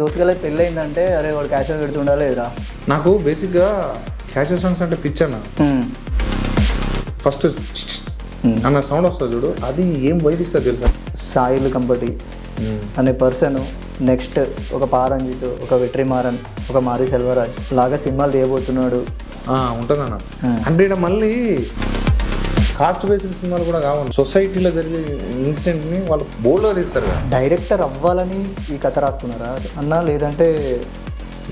దోసుగల పెళ్ళి అయిందంటే అరే వాడు క్యాషువల్ పెడుతుండాలి లేదురా. నాకు బేసిక్గా క్యాషువల్ సాంగ్స్ అంటే పిచ్చన్న. ఫస్ట్ అన్న సౌండ్ వస్తుంది చూడు, అది ఏం బయటిస్తుంది తెలుసా. సాయిల్ కంపటి అనే పర్సన్ నెక్స్ట్ ఒక పారంజిత్, ఒక వెట్రిమారన్, ఒక మారి సెల్వరాజ్ లాగా సినిమాలు తీయబోతున్నాడు ఉంటుందన్న. అంటే ఇక్కడ మళ్ళీ కాస్ట్ బేస్డ్ సినిమాలు కూడా కావాలి. సొసైటీలో జరిగే ఇన్సిడెంట్ని వాళ్ళు బోల్డ్గా తీస్తారు కదా. డైరెక్టర్ అవ్వాలని ఈ కథ రాసుకున్నారా అన్న, లేదంటే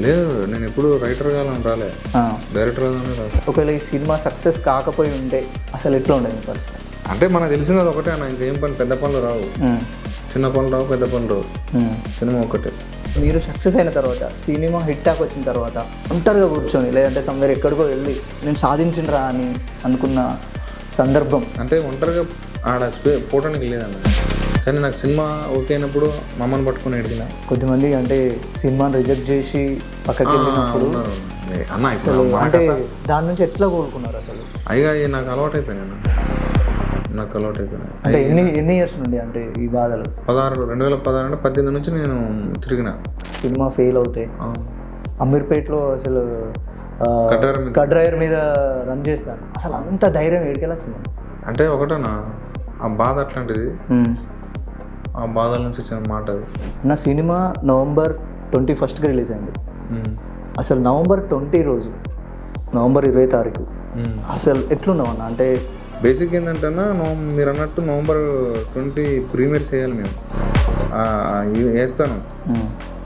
లేదు నేను ఎప్పుడు రైటర్ కావాలని రాలే, డైరెక్టర్ కావాలని రాలే. ఒకవేళ ఈ సినిమా సక్సెస్ కాకపోయి ఉంటే అసలు ఎట్లా ఉండేది పరిస్థితి? అంటే మనకు తెలిసింది అది ఒకటే అన్న, ఇంకేం పని, పెద్ద పనులు రావు, చిన్న పనులు రావు, పెద్ద పనులు రావు, సినిమా ఒకటే. మీరు సక్సెస్ అయిన తర్వాత, సినిమా హిట్ టాక్ వచ్చిన తర్వాత ఒంటరిగా కూర్చొని లేదంటే సమ్వేర్ ఎక్కడికో వెళ్ళి నేను సాధించినరా అని అనుకున్న సందర్భం? అంటే ఒంటరిగా ఆడ పోవడానికి లేదన్న, కానీ నాకు సినిమా ఓకే అయినప్పుడు మమ్మల్ని పట్టుకుని ఎడిగిన. కొద్దిమంది అంటే సినిమాని రిజెక్ట్ చేసి పక్కకి వెళ్ళినప్పుడు అన్న అసలు అంటే దాని నుంచి ఎట్లా కోలుకున్నారు అసలు? అయ్యా నాకు అలవాటు అయిపోయినాయి, నాకు అలవాటు అయిపోయినాయి. అంటే ఎన్ని ఇయర్స్ నుండి అంటే ఈ బాధలు? 2016 అంటే 18 నుంచి నేను తిరిగిన. సినిమా ఫెయిల్ అవుతాయి, అమీర్పేటలో అసలు కడ్రైవర్ మీద రన్ చేస్తాను, అసలు అంత ధైర్యం ఏడికెళ్ళి వచ్చింది? అంటే ఒకటేనా ఆ బాధ అట్లాంటిది, ఆ బాధల నుంచి వచ్చిన మాట అది. నా సినిమా November 21కి రిలీజ్ అయింది. అసలు November 20 రోజు, November 20 తారీఖు అసలు ఎట్లున్నావు అన్న? అంటే బేసిక్ ఏంటంటే మీరు అన్నట్టు November 20 ప్రీమియర్ చేయాలి మేము, వేస్తాను.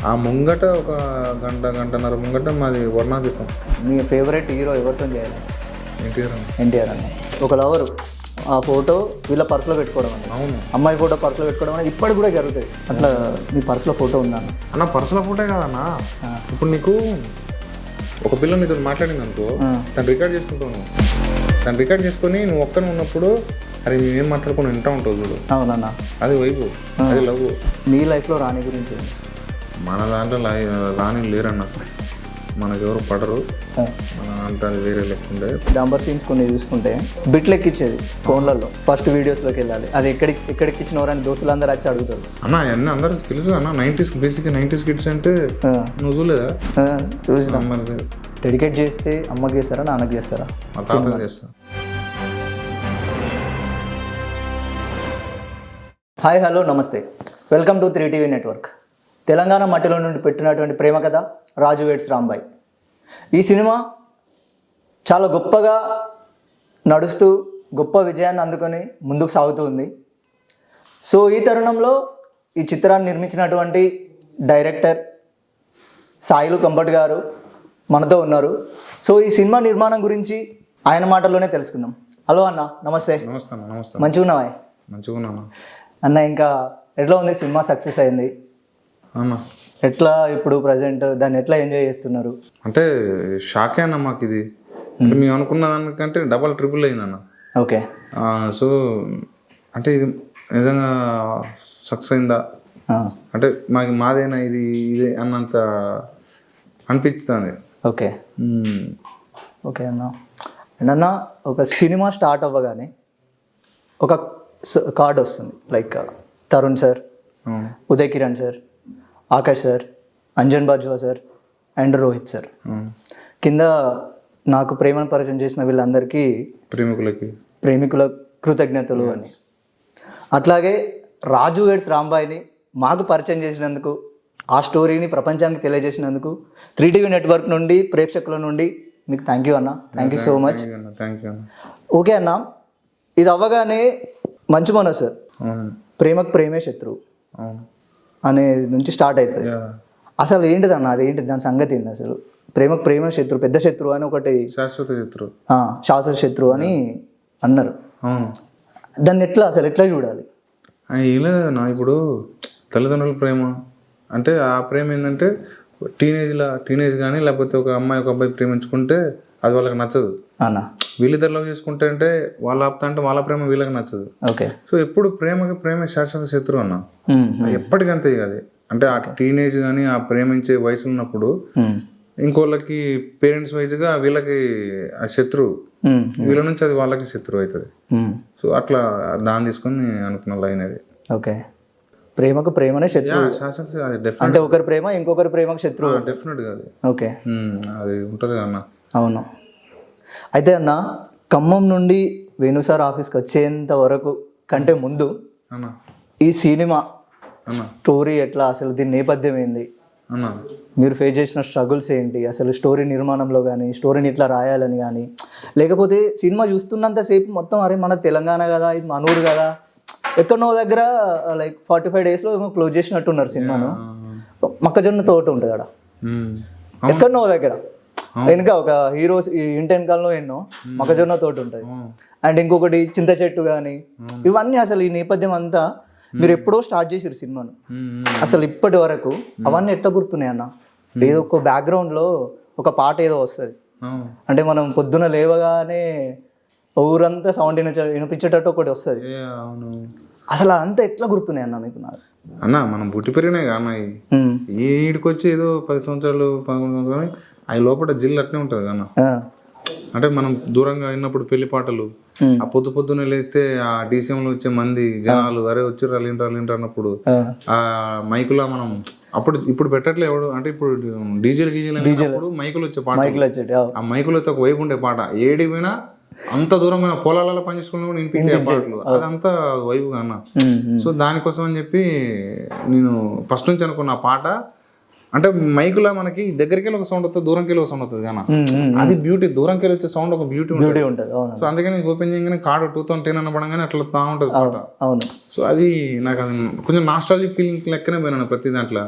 ఆ ముంగట ఒక గంటన్నర ముంగట మాది వర్ణాతీతం. మీ ఫేవరెట్ హీరో ఎవరితో చేయాలి? ఎన్టీఆర్ అన్న. ఒక లవరు ఆ ఫోటో వీళ్ళ పర్సులో పెట్టుకోవడం అని, అవును, అమ్మాయి ఫోటో పర్సులో పెట్టుకోవడం అనేది ఇప్పటికి కూడా జరుగుతుంది. అట్లా మీ పర్సులో ఫోటో ఉందా అన్న? పర్సులో ఫోటో కాదన్నా, ఇప్పుడు నీకు ఒక పిల్ల నీతో మాట్లాడింది అనుకో, తను రికార్డ్ చేసుకుంటావు, తను రికార్డ్ చేసుకొని నువ్వు ఒక్కనే ఉన్నప్పుడు అరే మేమేం మాట్లాడుకుని వింటా ఉంటావు చూడు. అవునన్నా, అది వైపు, అది లవ్. మీ లైఫ్లో రాణి గురించి? మన దాంట్లో రాణి లేరన్న, మనకెవరు పడరు, అంతా వేరే లెక్కుండే. డాంబర్ సీన్స్ కొన్ని చూసుకుంటే బిట్లు ఎక్కించేది ఫోన్లలో, ఫస్ట్ వీడియోస్లోకి వెళ్ళాలి, అది ఎక్కడెక్కించినవరు అని దోస్తులందరూ వచ్చి అడుగుతారు. అన్న అన్నీ అందరికి తెలుసు అన్న, 90s బేసిక్గా 90s కిడ్స్ అంటే నువ్వు చూడలేదా? చూసినా. డెడికేట్ చేస్తే అమ్మకి చేస్తారా నాన్నకి చేస్తారా? చేస్తా. హాయ్, హలో, నమస్తే, welcome to 3TV network. Telangana మట్టిలో నుండి పెట్టినటువంటి ప్రేమ కథ రాజు వెడ్స్ రాంబాయ్. ఈ సినిమా చాలా గొప్పగా నడుస్తూ గొప్ప విజయాన్ని అందుకొని ముందుకు సాగుతూ ఉంది. సో ఈ తరుణంలో ఈ చిత్రాన్ని నిర్మించినటువంటి డైరెక్టర్ సాయిలు కంపట్ గారు మనతో ఉన్నారు. సో ఈ సినిమా నిర్మాణం గురించి ఆయన మాటల్లోనే తెలుసుకుందాం. హలో అన్న, నమస్తే. నమస్తే. మంచిగా ఉన్నావా? మంచిగా ఉన్నాను అన్న. ఇంకా ఎట్లా ఉంది సినిమా? సక్సెస్ అయింది అన్న. ఎట్లా ఇప్పుడు ప్రజెంట్ దాన్ని ఎట్లా ఎంజాయ్ చేస్తున్నారు? అంటే షాకే అన్న మాకు ఇది. మేము అనుకున్న దానికంటే డబల్ ట్రిపుల్ అయిందన్న. ఓకే. సో అంటే ఇది నిజంగా సక్సెస్ అయిందా అంటే మాదేనా ఇది ఇదే అన్నంత అనిపిస్తుంది. ఓకే. ఓకే అన్న. అన్న, ఒక సినిమా స్టార్ట్ అవ్వగానే ఒక కార్డ్ వస్తుంది, like Tarun sir, Uday Kiran sir, Akash sir, Anjan Bajwa sir and Rohit sir. కింద నాకు ప్రేమను పరిచయం చేసిన వీళ్ళందరికీ ప్రేమికుల కృతజ్ఞతలు అని. అట్లాగే రాజు వెడ్స్ రాంబాయ్ని మాకు పరిచయం చేసినందుకు, ఆ స్టోరీని ప్రపంచానికి తెలియజేసినందుకు 3TV నెట్వర్క్ నుండి, ప్రేక్షకుల నుండి మీకు థ్యాంక్ యూ అన్న. Thank you so much. Okay అన్న, ఇది అవ్వగానే మంచు మనోజ్ సార్ ప్రేమకు ప్రేమే శత్రువు అనే నుంచి స్టార్ట్ అవుతుంది. అసలు ఏంటిది అన్న, అది ఏంటిది, దాని సంగతి ఏంటి అసలు? ప్రేమకు ప్రేమ శత్రువు, పెద్ద శత్రువు అని ఒకటి, శాశ్వత శత్రువు అని అన్నారు. దాన్ని ఎట్లా చూడాలి? ఏం లేదన్నా, ఇప్పుడు తల్లిదండ్రుల ప్రేమ అంటే ఆ ప్రేమ ఏంటంటే టీనేజ్ కానీ లేకపోతే ఒక అమ్మాయి ఒక అబ్బాయి ప్రేమించుకుంటే అది వాళ్ళకి నచ్చదు అన్న. వీళ్ళిద్దరు లవ్ చేసుకుంటే అంటే వాళ్ళ ఆపుతా అంటే వాళ్ళ ప్రేమ వీళ్ళకి నచ్చదు. ఓకే. సో ఎప్పుడు ప్రేమ శాశ్వత శత్రువు అన్న, ఎప్పటికంతే అది. అంటే ఆ టీనేజ్ కానీ ఆ ప్రేమించే వయసు ఉన్నప్పుడు ఇంకోళ్ళకి పేరెంట్స్ వైజ్గా వీళ్ళకి ఆ శత్రువు, వీళ్ళ నుంచి అది వాళ్ళకి శత్రువు అవుతుంది. సో అట్లా దాన్ని తీసుకొని అనుకున్న లైన్ అది. ఓకే. ప్రేమకు ప్రేమనే శత్రువు, అంటే ఒకరి ప్రేమ ఇంకొకరి ప్రేమకు శత్రువు. డెఫినెట్గా అది ఓకే, అది ఉంటుంది అన్న. అవును. అయితే అన్న, ఖమ్మం నుండి వేణు సార్ ఆఫీస్కి వచ్చేంత వరకు కంటే ముందు అన్న ఈ సినిమా అన్న స్టోరీ ఎట్లా, అసలు దీని నేపథ్యం ఏంది, అన్న మీరు ఫేస్ చేసిన స్ట్రగుల్స్ ఏంటి, అసలు స్టోరీ నిర్మాణంలో కానీ స్టోరీని ఇట్లా రాయాలని కానీ, లేకపోతే సినిమా చూస్తున్నంతసేపు మొత్తం అరే మన తెలంగాణ కదా, ఇది మనూరు కదా, ఎక్కడో దగ్గర లైక్ 45 daysలో ఏమో క్లోజ్ చేసినట్టున్నారు సినిమాను. మొక్కజొన్న తోట ఉంటుంది అక్కడ ఎక్కడో దగ్గర, వెనుక ఒక హీరోస్ ఇంటి వెనకాలలో ఎన్నో మొక్కజొన్న తోట ఉంటుంది, అండ్ ఇంకొకటి చింత చెట్టు కానీ, ఇవన్నీ అసలు ఈ నేపథ్యం అంతా మీరు ఎప్పుడో స్టార్ట్ చేసారు సినిమాను, అసలు ఇప్పటి వరకు అవన్నీ ఎట్లా గుర్తున్నాయి అన్న? ఏదో ఒక బ్యాక్గ్రౌండ్లో ఒక పాట ఏదో వస్తుంది, అంటే మనం పొద్దున లేవగానే ఊరంతా సౌండ్ వినిపించేటట్టు ఒకటి వస్తుంది, అసలు అదంతా ఎట్లా గుర్తున్నాయి అన్న మీకు? నాకు అన్న మనం పుట్టి పెరిగినాయి అన్న, ఈ ఈడికి వచ్చి ఏదో 10 సంవత్సరాలు 11 సంవత్సరాలు అవి లోపల జిల్లు అట్నే ఉంటుంది అన్న. అంటే మనం దూరంగా అయినప్పుడు పెళ్లి పాటలు, ఆ పొద్దున్నే లేస్తే ఆ డీసీఎంలో వచ్చే మంది జనాలు అరే వచ్చారు అలింటారు అన్నప్పుడు ఆ మైకులో మనం అప్పుడు ఇప్పుడు పెట్టట్లే ఎవడు, అంటే ఇప్పుడు డీజేలు గీజేలు మైకులు వచ్చే పాట, ఆ మైకులు వచ్చే ఒక వైపు ఉండే పాట, ఏడి పోయినా అంత దూరమైన పొలాలలో పనిచేసుకుని కూడా వినిపించే పాటలు, అదంతా వైపుగా అన్న. సో దానికోసం అని చెప్పి నేను ఫస్ట్ నుంచి అనుకున్న పాట, అంటే మైకులా మనకి దగ్గరికి వెళ్ళి ఒక సౌండ్ వస్తుంది, దూరంకి వెళ్ళి ఒక సౌండ్ వస్తుంది కానీ అది బ్యూటీ, దూరంకి వెళ్ళి వచ్చే సౌండ్ ఒక బ్యూటీ ఉంటుంది. సో అందుకని ఓపెన్ చేయగానే కార్డు 2010 అనబడంగానే అట్లా తా ఉంటుంది పాట. సో అది నాకు అది కొంచెం నాస్టాలజిక్ ఫీలింగ్ లెక్కనే పోయినాను ప్రతి దాంట్లో.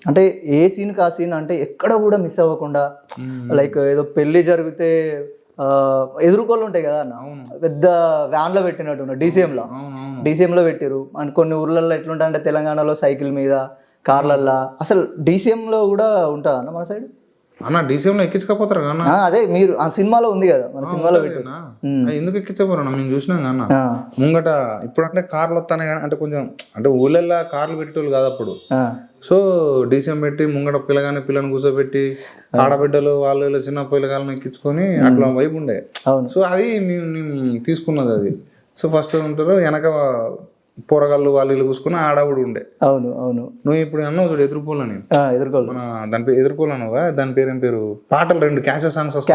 అంటే ఏ సీన్ కా సీన్ అంటే ఎక్కడ కూడా మిస్ అవ్వకుండా, లైక్ ఏదో పెళ్లి జరిగితే ఎదుర్కోళ్ళు ఉంటాయి కదా అన్న, పెద్ద వ్యాన్లో పెట్టినట్టు డీసీఎంలో పెట్టిరు. అండ్ కొన్ని ఊర్లలో ఎట్లుంటా అంటే తెలంగాణలో సైకిల్ మీద కార్లల్లా, అసలు డీసీఎంలో కూడా ఉంటుందా అన్న మన సైడ్? అన్న డీసీఎంలో ఎక్కించకపోతారు కదా? అదే మీరు ఆ సినిమాలో ఉంది కదా, మన సినిమాలో పెట్టినా ఎందుకు ఎక్కించపోరు మేము చూసినాం అన్న. ముంగట ఇప్పుడు అంటే కార్లు వస్తానే అంటే కొంచెం అంటే ఊళ్ళల్లో కార్లు పెట్టేవాళ్ళు కాదు అప్పుడు. సో డీసీఎం పెట్టి ముంగట పిల్లని కూర్చోబెట్టి ఆడబిడ్డలు వాళ్ళు చిన్న పిల్లగాలను ఎక్కించుకొని అట్లా వైపు ఉండే. సో అది మేము తీసుకున్నది అది. సో ఫస్ట్ ఉంటారు వెనక పోరగాళ్ళు వాళ్ళు కూసుకుని ఆడవుడు ఉండే. అవును అవును. నువ్వు ఇప్పుడు అన్నావు చూడు ఎదుర్కోలని, మన దాని పేరు ఎదుర్కోలన్నావా, దాని పేరు ఏం పేరు, పాటలు 2 క్యాషెస్ సాంగ్స్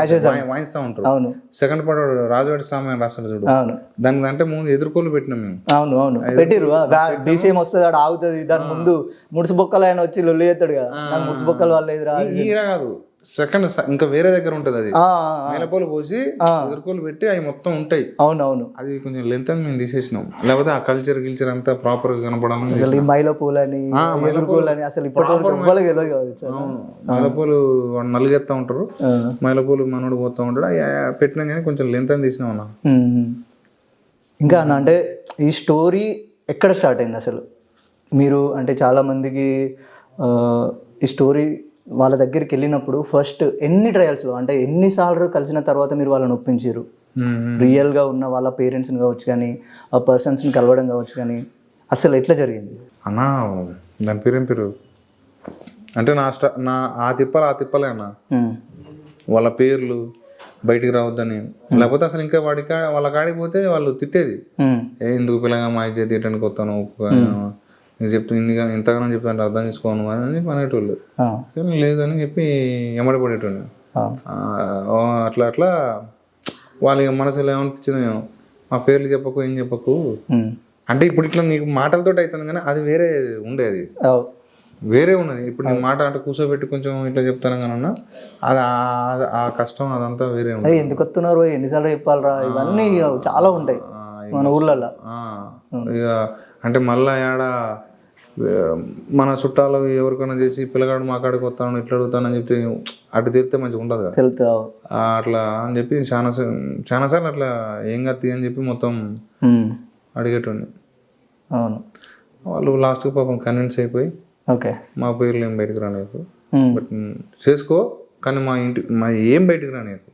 వాయిస్తా ఉంటారు. అవును. సెకండ్ పాట రాజవాడి స్వామి రాస్తాడు చూడు, దాని అంటే ముందు ఎదుర్కోలు పెట్టినాం మేము. అవును అవును పెట్టిరు. డీసీఎం వస్తుంది ఆడ ఆగుతుంది, దాని ముందు ముడుసు బొక్కలు ఆయన వచ్చి లొల్లి చేస్తాడు కదా, ముడుసు బొక్కలు వాళ్ళు ఎదురా కాదు సెకండ్ ఇంకా వేరే దగ్గర ఉంటది, అది మేలపోలు పోసి ఎదుర్కోలు పెట్టి అవి మొత్తం ఉంటాయి. అవునవును. అది కొంచెం లెంత్ అని మేము తీసేసినాం, లేకపోతే ఆ కల్చర్ అంతా ప్రాపర్ గా కనపడాలని. అసలు మైలపూలని ఎదుర్కోలని అసలు మైలపూలు నలుగెత్తా ఉంటారు, మైలపూలు మనోడు పోతా ఉంటాడు, పెట్టినా కానీ కొంచెం లెంత్ అని తీసినాం అన్న. ఇంకా అన్న అంటే ఈ స్టోరీ ఎక్కడ స్టార్ట్ అయింది అసలు? మీరు అంటే చాలా మందికి ఈ స్టోరీ వాళ్ళ దగ్గరికి వెళ్ళినప్పుడు ఫస్ట్ ఎన్ని ట్రయల్స్లో అంటే ఎన్నిసార్లు కలిసిన తర్వాత మీరు వాళ్ళని ఒప్పించారు? రియల్గా ఉన్న వాళ్ళ పేరెంట్స్ని కావచ్చు కానీ ఆ పర్సన్స్ని కలవడం కావచ్చు కానీ అసలు ఎట్లా జరిగింది అన్న? దాని పేరేం పేరు అంటే నా ఆ తిప్పలే అన్న, వాళ్ళ పేర్లు బయటికి రావద్దని, లేకపోతే అసలు ఇంకా వాళ్ళ కాడికి పోతే వాళ్ళు తిట్టేది, ఎందుకు పిల్లగా మా ఇచ్చే తిట్టడానికి వస్తాను, నీకు చెప్తూ ఇంతగానో చెప్తాను అర్థం చేసుకోను అని అనేటోళ్ళు. లేదని చెప్పి ఎమ్మడి పడేటోళ్ళు. అట్లా వాళ్ళ మనసులో ఏమనిపించింది, మా పేర్లు చెప్పకు ఏం చెప్పకు అంటే ఇప్పుడు ఇట్లా నీకు మాటలతో అవుతుంది కానీ అది వేరే ఉండేది, వేరే ఉన్నది. ఇప్పుడు నేను మాట అంటే కూర్చోబెట్టి కొంచెం ఇట్లా చెప్తాను కానీ అది ఆ కష్టం అదంతా వేరే ఉంది. ఎందుకు వస్తున్నారు, ఎన్నిసార్లు చెప్పాలరా, ఇవన్నీ చాలా ఉంటాయి మన ఊర్లలో. ఇక అంటే మళ్ళా ఆడ మన చుట్టాలు ఎవరికైనా చేసి పిల్లగాడు మా కాడికి వస్తాను ఇట్లా అడుగుతానని చెప్పి అటు తిరిగితే మంచిగా ఉంటుంది కదా, అట్లా అని చెప్పి చాలాసార్లు అట్లా ఏం కత్తి అని చెప్పి మొత్తం అడిగేటండి. అవును. వాళ్ళు లాస్ట్కి పాపం కన్విన్స్ అయిపోయి ఓకే మా పేర్లు ఏం బయటకు రాలేదు, బట్ చేసుకో కానీ మా ఏం బయటకు రాలేదు,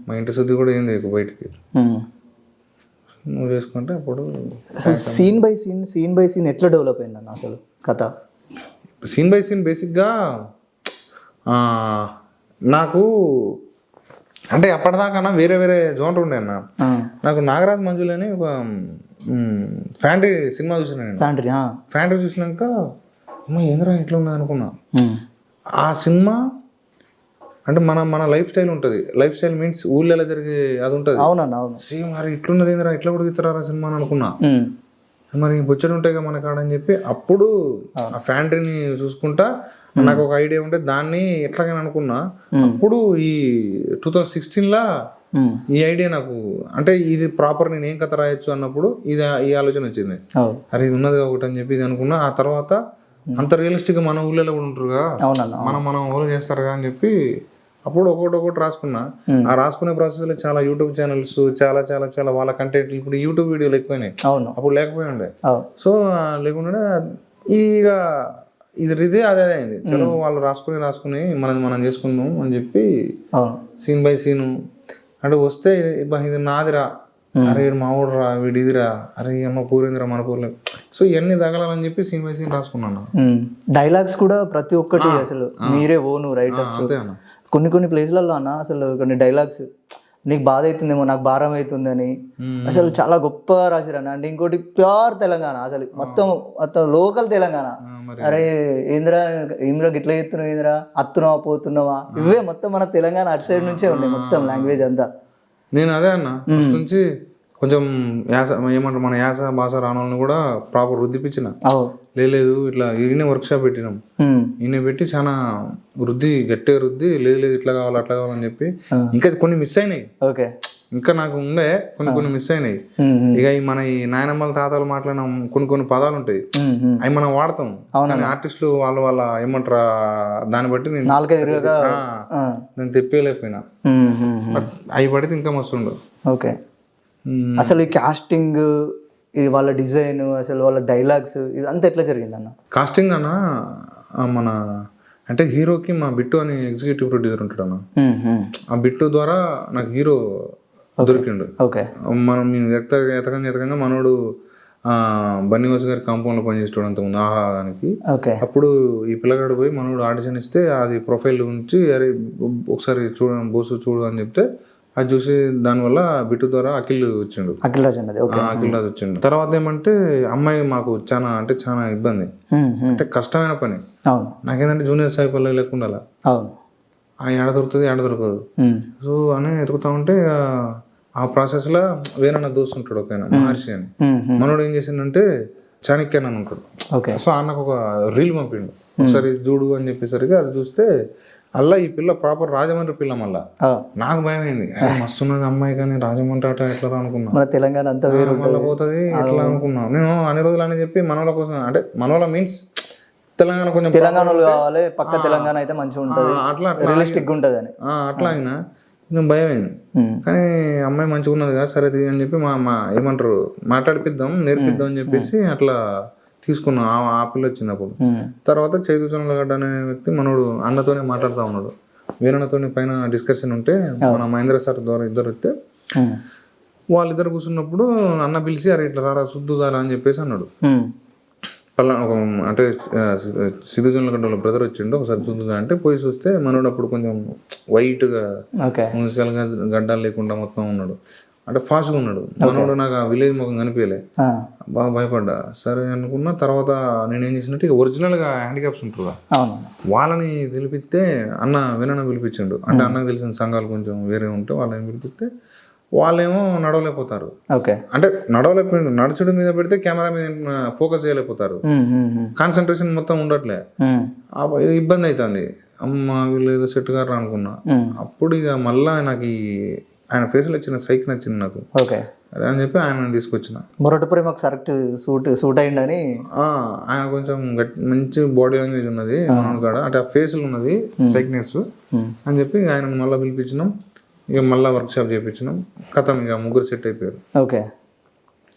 మా ఇంటి శుద్ధి కూడా ఏం లేదు బయటికి, నువ్వు చేసుకుంటే అప్పుడు సీన్ బై సీన్ ఎట్లా డెవలప్ అయిందన్న అసలు కథ? సీన్ బై సీన్ బేసిక్గా నాకు అంటే అప్పటిదాకా వేరే వేరే జోనర్ ఉండే అన్న. నాకు నాగరాజ్ మంజులు అని ఒక ఫ్యాంటరీ సినిమా చూసిన నేను. ఫ్యాంటరీ ఫ్యాంటరీ చూసినాక అమ్మ ఏంద్రా ఇట్లా ఉన్నది అనుకున్నా. ఆ సినిమా అంటే మన లైఫ్ స్టైల్ ఉంటుంది. లైఫ్ స్టైల్ మీన్స్ ఊళ్ళో జరిగే అది ఉంటుంది. అవునన్నా అవును. సేమ్ మరి ఇట్లున్నది ఏంద్రా ఇట్లా కూడా తీస్తారా సినిమా అని అనుకున్నా. మరి బొచ్చడు ఉంటాయి కదా మన కాడని చెప్పి అప్పుడు ఆ ఫ్యాంటరీని చూసుకుంటా నాకు ఒక ఐడియా ఉంటే దాన్ని ఎట్లాగని అనుకున్నా. అప్పుడు ఈ 2016లా ఈ ఐడియా నాకు అంటే ఇది ప్రాపర్ నేను ఏం కథ రాయొచ్చు అన్నప్పుడు ఈ ఆలోచన వచ్చింది. అరే ఇది ఉన్నది ఒకటి అని చెప్పి ఇది అనుకున్నా. ఆ తర్వాత అంత రియలిస్టిక్ గా మన ఊళ్ళో కూడా ఉంటారుగా, మనం ఊళ్ళో చేస్తారుగా అని చెప్పి అప్పుడు ఒకటి రాసుకున్నా. ఆ రాసుకునే ప్రాసెస్ లో చాలా యూట్యూబ్ ఛానల్స్ చాలా చాలా చాలా వాళ్ళ కంటెంట్ ఇప్పుడు యూట్యూబ్ వీడియోలు ఎక్కువైనాయి, అప్పుడు లేకపోయి ఉండే. సో లేకుండా ఇక ఇదే అదే అయింది. చలో వాళ్ళు రాసుకుని మనం చేసుకుందాం అని చెప్పి సీన్ బై సీను అంటే వస్తే ఇది నాదిరా, అరే మా ఊడు రా, వీడి ఇదిరా, అరే అమ్మ పూరిందిరా మన పూర్లే. సో ఇవన్నీ తగలాలని చెప్పి సీన్ బై సీన్ రాసుకున్నాను. డైలాగ్స్ కూడా ప్రతి ఒక్కటి అసలు మీరే ఓను రైటర్స్. కొన్ని ప్లేస్లలో అన్న అసలు కొన్ని డైలాగ్స్ నీకు బాధ అవుతుందేమో నాకు భారం అవుతుందని అసలు చాలా గొప్పగా రాసిరన్న. అంటే ఇంకోటి ప్యూర్ తెలంగాణ, అసలు మొత్తం లోకల్ తెలంగాణ. అరే ఏంద్రా గిట్లా చెప్తున్నావు, ఏంద్రా అత్తున్నావా పోతున్నావా, ఇవే మొత్తం మన తెలంగాణ అటు సైడ్ నుంచే ఉన్నాయి మొత్తం లాంగ్వేజ్ అంతా. నేను అదే అన్న ఫస్ట్ నుంచి కొంచెం ఏమంటారు మన యాస భాష రాణాలను కూడా ప్రాపర్ వృద్ధిపించిన. లేదు ఇట్లా ఈయన వర్క్ షాప్ పెట్టినాం, ఈయన పెట్టి చాలా గట్టిగా రుద్ది లేదు ఇట్లా కావాలి అట్లా కావాలని చెప్పి ఇంకా కొన్ని మిస్ అయినాయి. ఇంకా నాకు ఉండే కొన్ని మిస్ అయినాయి. ఇక మన ఈ నాయనమ్మల తాతలు మాట్లాడిన కొన్ని పదాలు ఉంటాయి, అవి మనం వాడతాం. కానీ ఆర్టిస్టులు వాళ్ళ ఏమంటారా దాన్ని బట్టి నేను తెప్పలేకపోయినా, అవి పడితే ఇంకా మస్తు ఉండదు. ఓకే, అసలు ఈ కాస్టింగ్ వాళ్ళ డిజైన్ అసలు వాళ్ళ డైలాగ్స్ ఇదంతా ఎట్లా జరిగిందన్న? కాస్టింగ్ అన్న మన అంటే హీరోకి మా బిట్టు అని ఎగ్జిక్యూటివ్ ప్రొడ్యూసర్ ఉంటాడు అన్న. ఆ బిట్టు ద్వారా నాకు హీరో దొరికిండు. మనం ఎతకంగా మనోడు బన్నీవాస్ గారి కాంపౌండ్ లో పనిచేస్తాడు అంతకుముందు ఆహారానికి. అప్పుడు ఈ పిల్లగాడు పోయి మనోడు ఆడిషన్ ఇస్తే అది ప్రొఫైల్ ఉంచి అరే ఒకసారి బోసు చూడు అని చెప్తే అది చూసి దానివల్ల బిట్టు ద్వారా అఖిల్ రాజ్ వచ్చిండు. తర్వాత ఏమంటే అమ్మాయి మాకు చాలా ఇబ్బంది, అంటే కష్టమైన పని. నాకేంటంటే జూనియర్ సాయి పల్లె లేకుండా ఏడ దొరకదు. సో అని ఎతుకుతా ఉంటే ఆ ప్రాసెస్ లో వేరే దోస్తు ఉంటాడు ఒక మహర్షి అని. మనోడు ఏం చేసిందంటే చాణక్య అని ఉంటాడు. సో అన్నకు ఒక రీల్ పంపిండు, ఒకసారి చూడు అని చెప్పేసరికి అది చూస్తే అలా ఈ పిల్ల ప్రాపర్ రాజమండ్రి పిల్ల. మళ్ళా నాకు భయం అయింది, మస్తున్నది అమ్మాయి కానీ రాజమండ్రి అట ఎట్లా అనుకున్నా, తెలంగాణ అంతా వేరు మళ్ళీ పోతుంది ఎట్లా అనుకున్నా. నేను అన్ని రోజులు అని చెప్పి మనోళ్ళ కోసం అంటే మనోళ్ళ మీన్స్ తెలంగాణ కొంచెం తెలంగాణలో కావాలి, పక్క తెలంగాణ అయితే మంచిగా ఉంటుంది, అట్లా రియలిస్టిక్ ఉంటుంది అని అట్లా అయినా కొంచెం భయం అయింది. కానీ అమ్మాయి మంచిగా ఉన్నది కదా సరే అని చెప్పి మా ఏమంటారు మాట్లాడిపిద్దాం నేర్పిద్దాం అని చెప్పేసి అట్లా తీసుకున్నాం. ఆ పిల్ల వచ్చినప్పుడు తర్వాత చైతన్యగడ్డ అనే వ్యక్తి మనోడు అన్నతోనే మాట్లాడుతూ ఉన్నాడు, వీరన్నతో పైన డిస్కషన్ ఉంటే మన మహేంద్ర సార్ ద్వారా ఇద్దరు వస్తే వాళ్ళిద్దరు కూర్చున్నప్పుడు అన్న పిలిచి అరే ఇట్లా రారా శుద్ధుదారా అని చెప్పేసి అన్నాడు. అంటే సిద్ధుజన్లగడ్డ బ్రదర్ వచ్చిండు, ఒకసారి చూద్దా అంటే పోయి చూస్తే మనోడు అప్పుడు కొంచెం వైట్ గా మున్సిపల్గా గడ్డాలు లేకుండా మొత్తం ఉన్నాడు, అంటే ఫాస్ట్గా ఉన్నాడు. మనోడు నాకు ఆ విలేజ్ ముఖం కనిపించలే, బాగా భయపడ్డా. సరే అనుకున్నా. తర్వాత నేనేం చేసినట్టు ఇక ఒరిజినల్ గా హ్యాండిక్యాప్స్ ఉంటారు వాళ్ళని పిలిపిస్తే వినన్న పిలిపించిండు. అంటే అన్నకు తెలిసిన సంఘాలు కొంచెం వేరే ఉంటే వాళ్ళని పిలిపిస్తే వాళ్ళేమో నడవలేకపోతారు. అంటే నడవలేకపోయింది, నడుచుడు మీద పెడితే కెమెరా మీద ఫోకస్ చేయలేకపోతారు, కాన్సన్ట్రేషన్ మొత్తం ఉండట్లే, ఇబ్బంది అవుతుంది. అమ్మ వీళ్ళు ఏదో సెట్ గారు అనుకున్నా. అప్పుడు ఇక మళ్ళా నాకు ఆయన ఫేస్ లో వచ్చిన సైక్ నచ్చింది నాకు అదే అని చెప్పి ఆయన తీసుకొచ్చిన. మొరటపురి మాకు కరెక్ట్ సూట్ అయ్యిందని. ఆయన కొంచెం మంచి బాడీ లాంగ్వేజ్ ఉన్నది కాడ, అంటే ఆ ఫేస్ లో ఉన్నది సైక్నెస్ అని చెప్పి ఆయన మళ్ళీ పిలిపించినాం. ఇక మళ్ళీ వర్క్ షాప్ చేయించినాం. కథం ఇక ముగ్గురు సెట్ అయిపోయారు.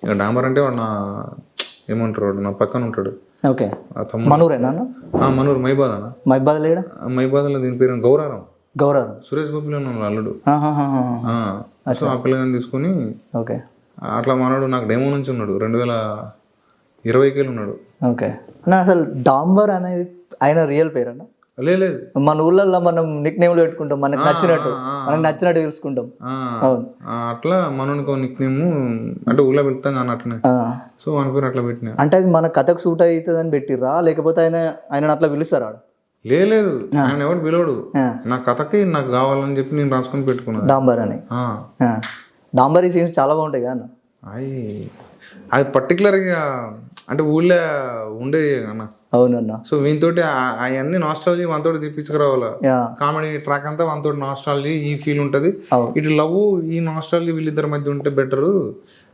ఇక డాంబర్ అంటే వాడు ఏమంటారు వాడు నా పక్కన ఉంటాడు. మనూరు మైబాద్ అన్న. మైబాద్ లో దీని పేరు గౌరారం. సురేష్ గోపిలో ఉన్నాడు అల్లుడు. సో ఆ పిల్లగాని తీసుకుని అట్లా మనోడు నాకు డెమో నుంచి ఉన్నాడు, 2020 ఉన్నాడు. అసలు డాంబర్ అనేది ఆయన రియల్ పేరు అన్న? లేదు మన ఊళ్ళల్లో మనం నిక్ నేమ్లు పెట్టుకుంటాం, మనకు నచ్చినట్టు పిలుచుకుంటాం. అవును, అట్లా మనకు నిక్ నేమ్ అంటే ఊళ్ళో పెడతాం కానీ అట్లనే, సో మన పేరు అట్లా పెట్టినా. అంటే అది మన కథకు సూట్ అవుతుంది అని పెట్టిర్రా, లేకపోతే ఆయన అట్లా పిలుస్తారా? లేదు, ఆయన ఎవరు పిలవడు, నా కథకి నాకు కావాలని చెప్పి నేను రాసుకొని పెట్టుకున్నాను డాంబర్ అని. డాంబర్ సీన్స్ చాలా బాగుంటాయి కదా అది పర్టికులర్గా అంటే ఊళ్ళో ఉండేది అన్న. అవునన్నా. సో వీనితోటి అవన్నీ నాస్టాలజీ మనతోటి తెప్పించుకురావాలా, కామెడీ ట్రాక్ అంతా మనతోటి నాస్టాలజీ ఈ ఫీల్ ఉంటుంది, ఇటు లవ్ ఈ నాస్టాలజీ వీళ్ళిద్దరి మధ్య ఉంటే బెటర్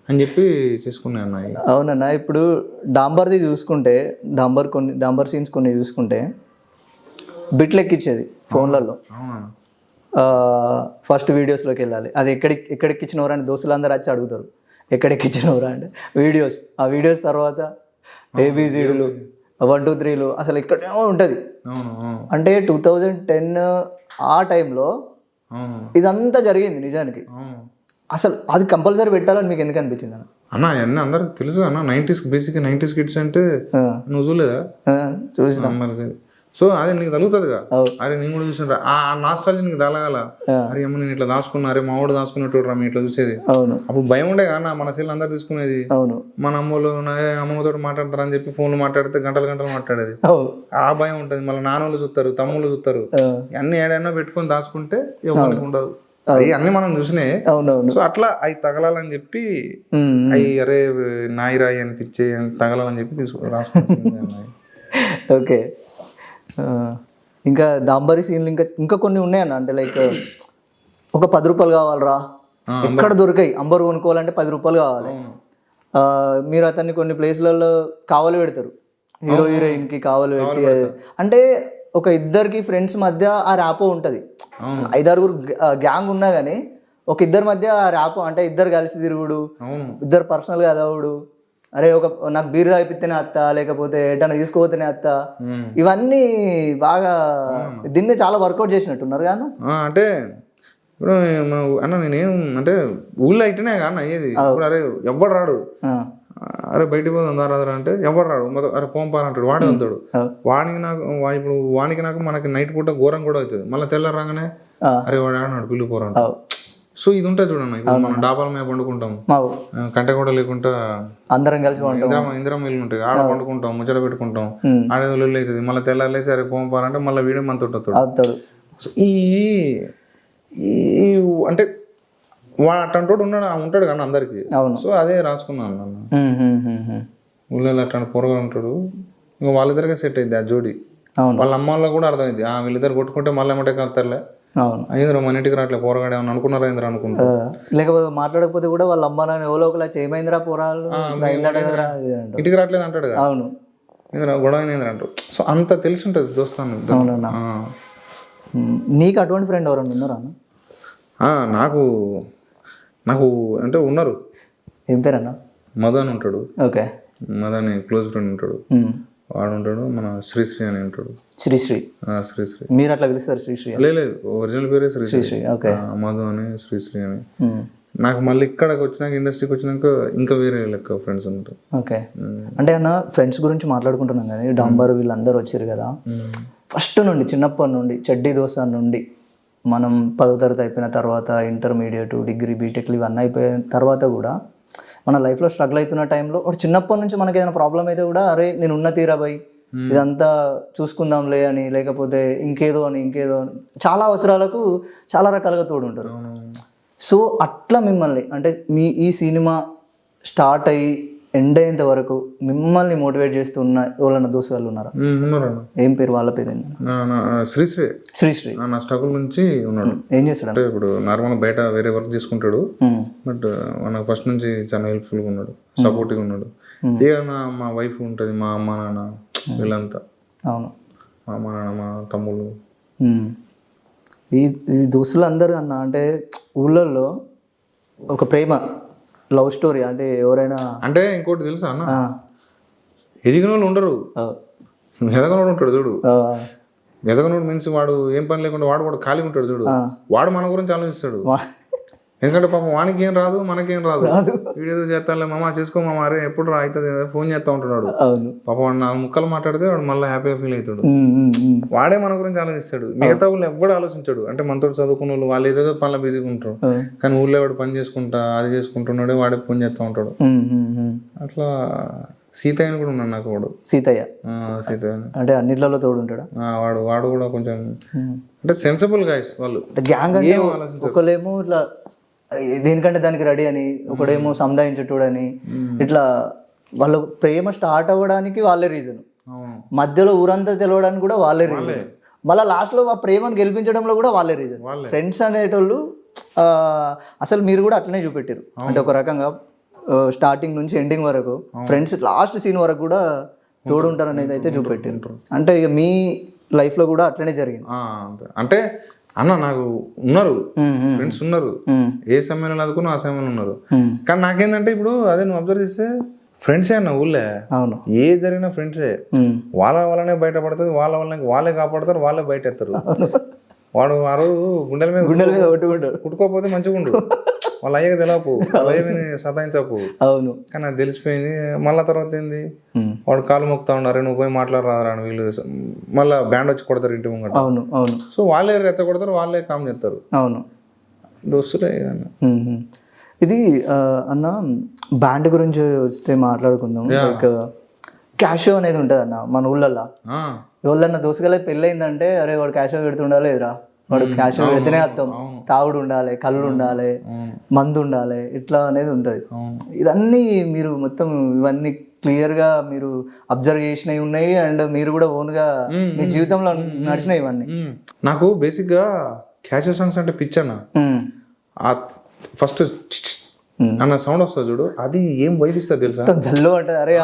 అని చెప్పి చేసుకున్నాయి అన్న. అవునన్నా. ఇప్పుడు డాంబర్ది చూసుకుంటే, డాంబర్ సీన్స్ కొన్ని చూసుకుంటే బిట్లు ఎక్కించేది ఫోన్లలో. ఫస్ట్ వీడియోస్లోకి వెళ్ళాలి, అది ఎక్కడెక్కించినవరా అని దోస్తులందరూ వచ్చి అడుగుతారు, ఎక్కడెక్కించినవరా అంటే వీడియోస్. ఆ వీడియోస్ తర్వాత ఏబిసిడీలు 1 2 3లు అసలు ఎక్కడేమో ఉంటుంది. అంటే 2010 ఆ టైంలో ఇదంతా జరిగింది నిజానికి. అసలు అది కంపల్సరీ పెట్టాలని మీకు ఎందుకు అనిపించింది అన్న? అవన్నీ అందరికి తెలుసు అన్న, 90s బేసిక్ 90s కిడ్స్ అంటే నువ్వు చూడలేదా? చూసిన. సో అది నీకు తగులుతుందిగా, అరే నేను కూడా చూసిన ఆ నాస్టాలజీ నీకు తగలగాల. అరే ఏమో నేను ఇట్లా దాచుకున్నా, అరే మా వాడు దాచుకున్నట్టు రా ఇట్లా చూసేది. అప్పుడు భయం ఉండే కదా మన సెల్ అందరు తీసుకునేది. మన అమ్మతో మాట్లాడతారని చెప్పి ఫోన్లు మాట్లాడితే గంటలు మాట్లాడేది, ఆ భయం ఉంటుంది. మళ్ళీ నాన్నోళ్ళు చూస్తారు, తమ్ముళ్ళు చూస్తారు, అన్ని ఏడైనా పెట్టుకొని దాచుకుంటే ఎవరికి ఉండదు. అన్ని మనం చూసినాయి. సో అట్లా అవి తగలాలని చెప్పి అవి అరే నాయి రాయి అనిపించే తగలాలని చెప్పి రాసుకుంటుంది. ఓకే. ఇంకా డాంబరీ సీన్లు ఇంకా కొన్ని ఉన్నాయన్న. అంటే లైక్ ఒక 10 రూపాయలు కావాలరా, ఎక్కడ దొరికాయి, అంబర్ కొనుక్కోవాలంటే 10 రూపాయలు కావాలి. మీరు అతన్ని కొన్ని ప్లేస్లలో కావాలి పెడతారు, హీరోయిన్కి కావాలి పెట్టి. అంటే ఒక ఇద్దరికి ఫ్రెండ్స్ మధ్య ఆ ర్యాపో ఉంటుంది. 5-6 గ్యాంగ్ ఉన్నా కానీ ఒక ఇద్దరి మధ్య ఆ ర్యాపో, అంటే ఇద్దరు కలిసి తిరుగుడు, ఇద్దరు పర్సనల్గా చదవడు, అరే నాకు బీర్ తాగిపిస్తేనే అత్త, లేకపోతే ఎటన్నా తీసుకోపోతేనే అత్త, ఇవన్నీ బాగా దీన్ని చాలా వర్కౌట్ చేసినట్టున్నారు కానీ. అంటే ఇప్పుడు అన్న నేనేం అంటే ఊళ్ళో అయితేనే కానీ అయ్యేది. ఇప్పుడు అరే ఎవ్వడు రాడు, అరే బయటికి పోదాం దారాదరా అంటే ఎవరు రాడు, అరే పోంపాలంటాడు, వాడే వస్తాడు. వానికి నాకు మనకి నైట్ పూట ఘోరం కూడా అవుతుంది. మళ్ళీ తెల్లారు రాగానే అరే వాడు ఆడినాడు పిల్లి పోరా. సో ఇది ఉంటుంది చూడండి, మనం డాబాల మీద పండుకుంటాం, కంటే కూడా లేకుండా అందరం కలిసి ఇందిరం ఇల్లు ఉంటాయి, ఆడ పండుకుంటాం, ముచ్చట పెట్టుకుంటాం, ఆడేదో లొల్లి అవుతుంది. మళ్ళీ తెల్లారలేసి అరే పోంపాలంటే మళ్ళీ వీడియో మనతో అవుతాడు. సో ఈ అంటే వాడు అట్లాంటి ఉంటాడు కానీ అందరికి. సో అదే రాసుకున్నాను నన్ను. ఊళ్ళో అట్లాంటి పొరగా ఉంటాడు, ఇంకా వాళ్ళిద్దరికే సెట్ అయింది ఆ జోడి. వాళ్ళ అమ్మ వాళ్ళకి కూడా అర్థమైంది, వీళ్ళిద్దరు కొట్టుకుంటే మళ్ళీ ఏమంటే కడతారులే, అయ్యింద్ర మన ఇంటికి రావట్లే పోరగాడే ఏమన్నా అనుకున్నారా అయింద్ర అనుకుంటా. లేకపోతే మాట్లాడకపోతే కూడా వాళ్ళ అమ్మ నాన్న ఎవరో ఒకలా ఏమైందిరా పోరాళ్ళు ఇంటికి రావట్లేదు అంటాడు. అవును, గొడవ అయింది అంటాడు. సో అంత తెలిసి ఉంటుంది దోస్తాను. నీకు అటువంటి ఫ్రెండ్ ఎవరన్నా ఉన్నారా? నాకు అంటే ఉన్నారు. ఏం పేరు అన్న? మదన్ ఉంటాడు. ఓకే. మదన్ క్లోజ్ ఫ్రెండ్ ఉంటాడు, వాడు ఉంటాడు. మన శ్రీశ్రీ అని ఉంటాడు. శ్రీశ్రీ. మీరు అట్లా పిలుస్తారు శ్రీశ్రీ? లేదు, ఒరిజినల్ పేరే శ్రీశ్రీ. మధు అని శ్రీశ్రీ అని. నాకు మళ్ళీ ఇక్కడికి వచ్చినాక ఇండస్ట్రీకి వచ్చినాక ఇంకా వేరే లెక్క ఫ్రెండ్స్ ఉంటారు. ఓకే. అంటే అన్న ఫ్రెండ్స్ గురించి మాట్లాడుకుంటున్నాం కానీ డాంబర్ వీళ్ళందరూ వచ్చారు కదా, ఫస్ట్ నుండి చిన్నప్పటి నుండి చెడ్డీ దోశ నుండి మనం 10వ తరగతి అయిపోయిన తర్వాత ఇంటర్మీడియట్, డిగ్రీ, బీటెక్లు ఇవన్నీ అయిపోయిన తర్వాత కూడా మన లైఫ్లో స్ట్రగుల్ అవుతున్న టైంలో ఒక చిన్నప్పటి నుంచి మనకి ఏదైనా ప్రాబ్లం అయితే కూడా అరే నేను ఉన్న తీరా బై ఇదంతా చూసుకుందాంలే అని, లేకపోతే ఇంకేదో అని చాలా అవసరాలకు చాలా రకాలుగా తోడుంటారు. సో అట్లా మిమ్మల్ని అంటే ఈ సినిమా స్టార్ట్ అయ్యి ఎండ్ అయ్యేంత వరకు మిమ్మల్ని మోటివేట్ చేస్తున్న ఎవరైనా దోస్తులు ఉన్నారా? ఏం పేరు వాళ్ళ పేరు? శ్రీశ్రీ. నా స్ట్రగుల్ నుంచి ఉన్నాడు. ఏం చేస్తాడు అంటే ఇప్పుడు నార్మల్ బయట వేరే వర్క్ చేసుకుంటాడు, బట్ మనకు ఫస్ట్ నుంచి చాలా హెల్ప్ఫుల్గా ఉన్నాడు, సపోర్టివ్గా ఉన్నాడు. ఇక మా వైఫ్ ఉంటుంది, మా అమ్మ నాన్న వీళ్ళంతా. అవును, మా అమ్మ నాన్న, మా తమ్ముళ్ళు, ఈ దోస్తులు అందరూ అన్న. అంటే ఊళ్ళల్లో ఒక ప్రేమ లవ్ స్టోరీ అంటే ఎవరైనా అంటే ఇంకోటి తెలుసా అన్న, ఎదిగిన వాళ్ళు ఉండరు, ఎదగనోడు ఉంటాడు చూడు. ఎదగనోడు మీన్స్ వాడు ఏం పని లేకుండా వాడు కూడా ఖాళీగా ఉంటాడు చూడు, వాడు మన గురించి ఆలోచిస్తాడు. ఎందుకంటే పాపం వానికి ఏం రాదు మనకేం రాదు. వీడేదో చేస్తానులే మామ చేసుకో మామ, అరే ఎప్పుడు రా అవుతుంది ఫోన్ చేస్తా ఉంటున్నాడు. అవును. పాపం వాడు 4 ముక్కలు మాట్లాడితే వాడు మళ్ళీ హ్యాపీగా ఫీల్ అవుతాడు. వాడే మన గురించి ఆలోచిస్తాడు, మిగతా వాళ్ళు ఎవ్వడు ఆలోచించాడు. అంటే మనతో చదువుకున్న వాళ్ళు వాళ్ళు ఏదేదో పనులు బిజీగా ఉంటారు, కానీ ఊళ్ళో వాడు పని చేసుకుంటా అది చేసుకుంటున్నాడే వాడే ఫోన్ చేస్తూ ఉంటాడు. అట్లా సీతయ్య కూడా ఉన్నాడు నాకు. వాడు సీతయ్య అంటే అన్నిట్లలో తోడు ఉంటాడు. వాడు కూడా కొంచెం అంటే సెన్సిబుల్ గైస్ వాళ్ళు. గ్యాంగ్ అంటే ఒకళ్ళేమో ఇట్లా దేనికంటే దానికి రెడీ అని, ఒకడేమో సంధాయించేటోడని, ఇట్లా వాళ్ళ ప్రేమ స్టార్ట్ అవ్వడానికి వాళ్ళే రీజన్, మధ్యలో ఊరంతా తెలవడానికి కూడా వాళ్ళే రీజన్, మళ్ళీ లాస్ట్లో ఆ ప్రేమను గెలిపించడంలో కూడా వాళ్ళే రీజన్. ఫ్రెండ్స్ అనేటోళ్ళు అసలు మీరు కూడా అట్లనే చూపెట్టారు. అంటే ఒక రకంగా స్టార్టింగ్ నుంచి ఎండింగ్ వరకు ఫ్రెండ్స్ లాస్ట్ సీన్ వరకు కూడా తోడు ఉంటారు అనేది అయితే చూపెట్టారు. అంటే ఇక మీ లైఫ్లో కూడా అట్లనే జరిగింది. అంటే అన్న నాకు ఉన్నారు ఫ్రెండ్స్ ఉన్నారు, ఏ సమయంలో అనుకున్నా ఆ సమయంలో ఉన్నారు. కానీ నాకేంటంటే ఇప్పుడు అదే నువ్వు అబ్జర్వ్ చేస్తే ఫ్రెండ్సే అన్న ఊళ్ళే. అవును, ఏ జరిగినా ఫ్రెండ్సే. వాళ్ళ వల్లనే బయటపడుతుంది, వాళ్ళ వల్లనే వాళ్ళే కాపాడతారు, వాళ్ళే బయట ఎత్తారు. వాడు ఆ రోజు గుండెల మీద కుట్టుకోకపోతే మంచిగా ఉండు, వాళ్ళ అయ్యకి తెలియపు, వాళ్ళ అయ్యని సతాయించపు. అవును, కానీ అది తెలిసిపోయింది. మళ్ళా తర్వాత ఏంది, వాడు కాలు మొక్కుతా ఉన్నారు, నువ్వు పోయి మాట్లాడరారా అని వీళ్ళు మళ్ళీ బ్యాండ్ వచ్చి కొడతారు ఇంటి ముంగట. అవును అవును. సో వాళ్ళే రెచ్చ కొడతారు, వాళ్ళే కామ్ చేస్తారు. అవును, దోస్తులే. ఇది అన్న బ్యాండ్ గురించి వస్తే మాట్లాడుకుందాం. లైక్ క్యాషో అనేది ఉంటుంది అన్న మన ఊళ్ళల్లో. ఎవరన్నా దోసుగల పెళ్ళయిందంటే అరే వాడు క్యాషో పెడుతుండాలి ఎదురా, వాడు క్యాషో పెడితేనే అర్థం, తాగుడు ఉండాలి, కళ్ళు ఉండాలి, మందు ఉండాలి, ఇట్లా అనేది ఉంటుంది. ఇదన్నీ మీరు మొత్తం ఇవన్నీ క్లియర్గా మీరు అబ్జర్వ్ చేసినవి ఉన్నాయి, అండ్ మీరు కూడా ఓన్గా మీ జీవితంలో నడిచినాయి ఇవన్నీ. నాకు బేసిక్గా క్యాషో సాంగ్స్ అంటే పిచ్చన్న. ఫస్ట్ అన్న సౌండ్ వస్తుంది చూడు, అది ఏం వైఫ్ ఇస్తుంది తెలుసా, జల్లు అంటే అరే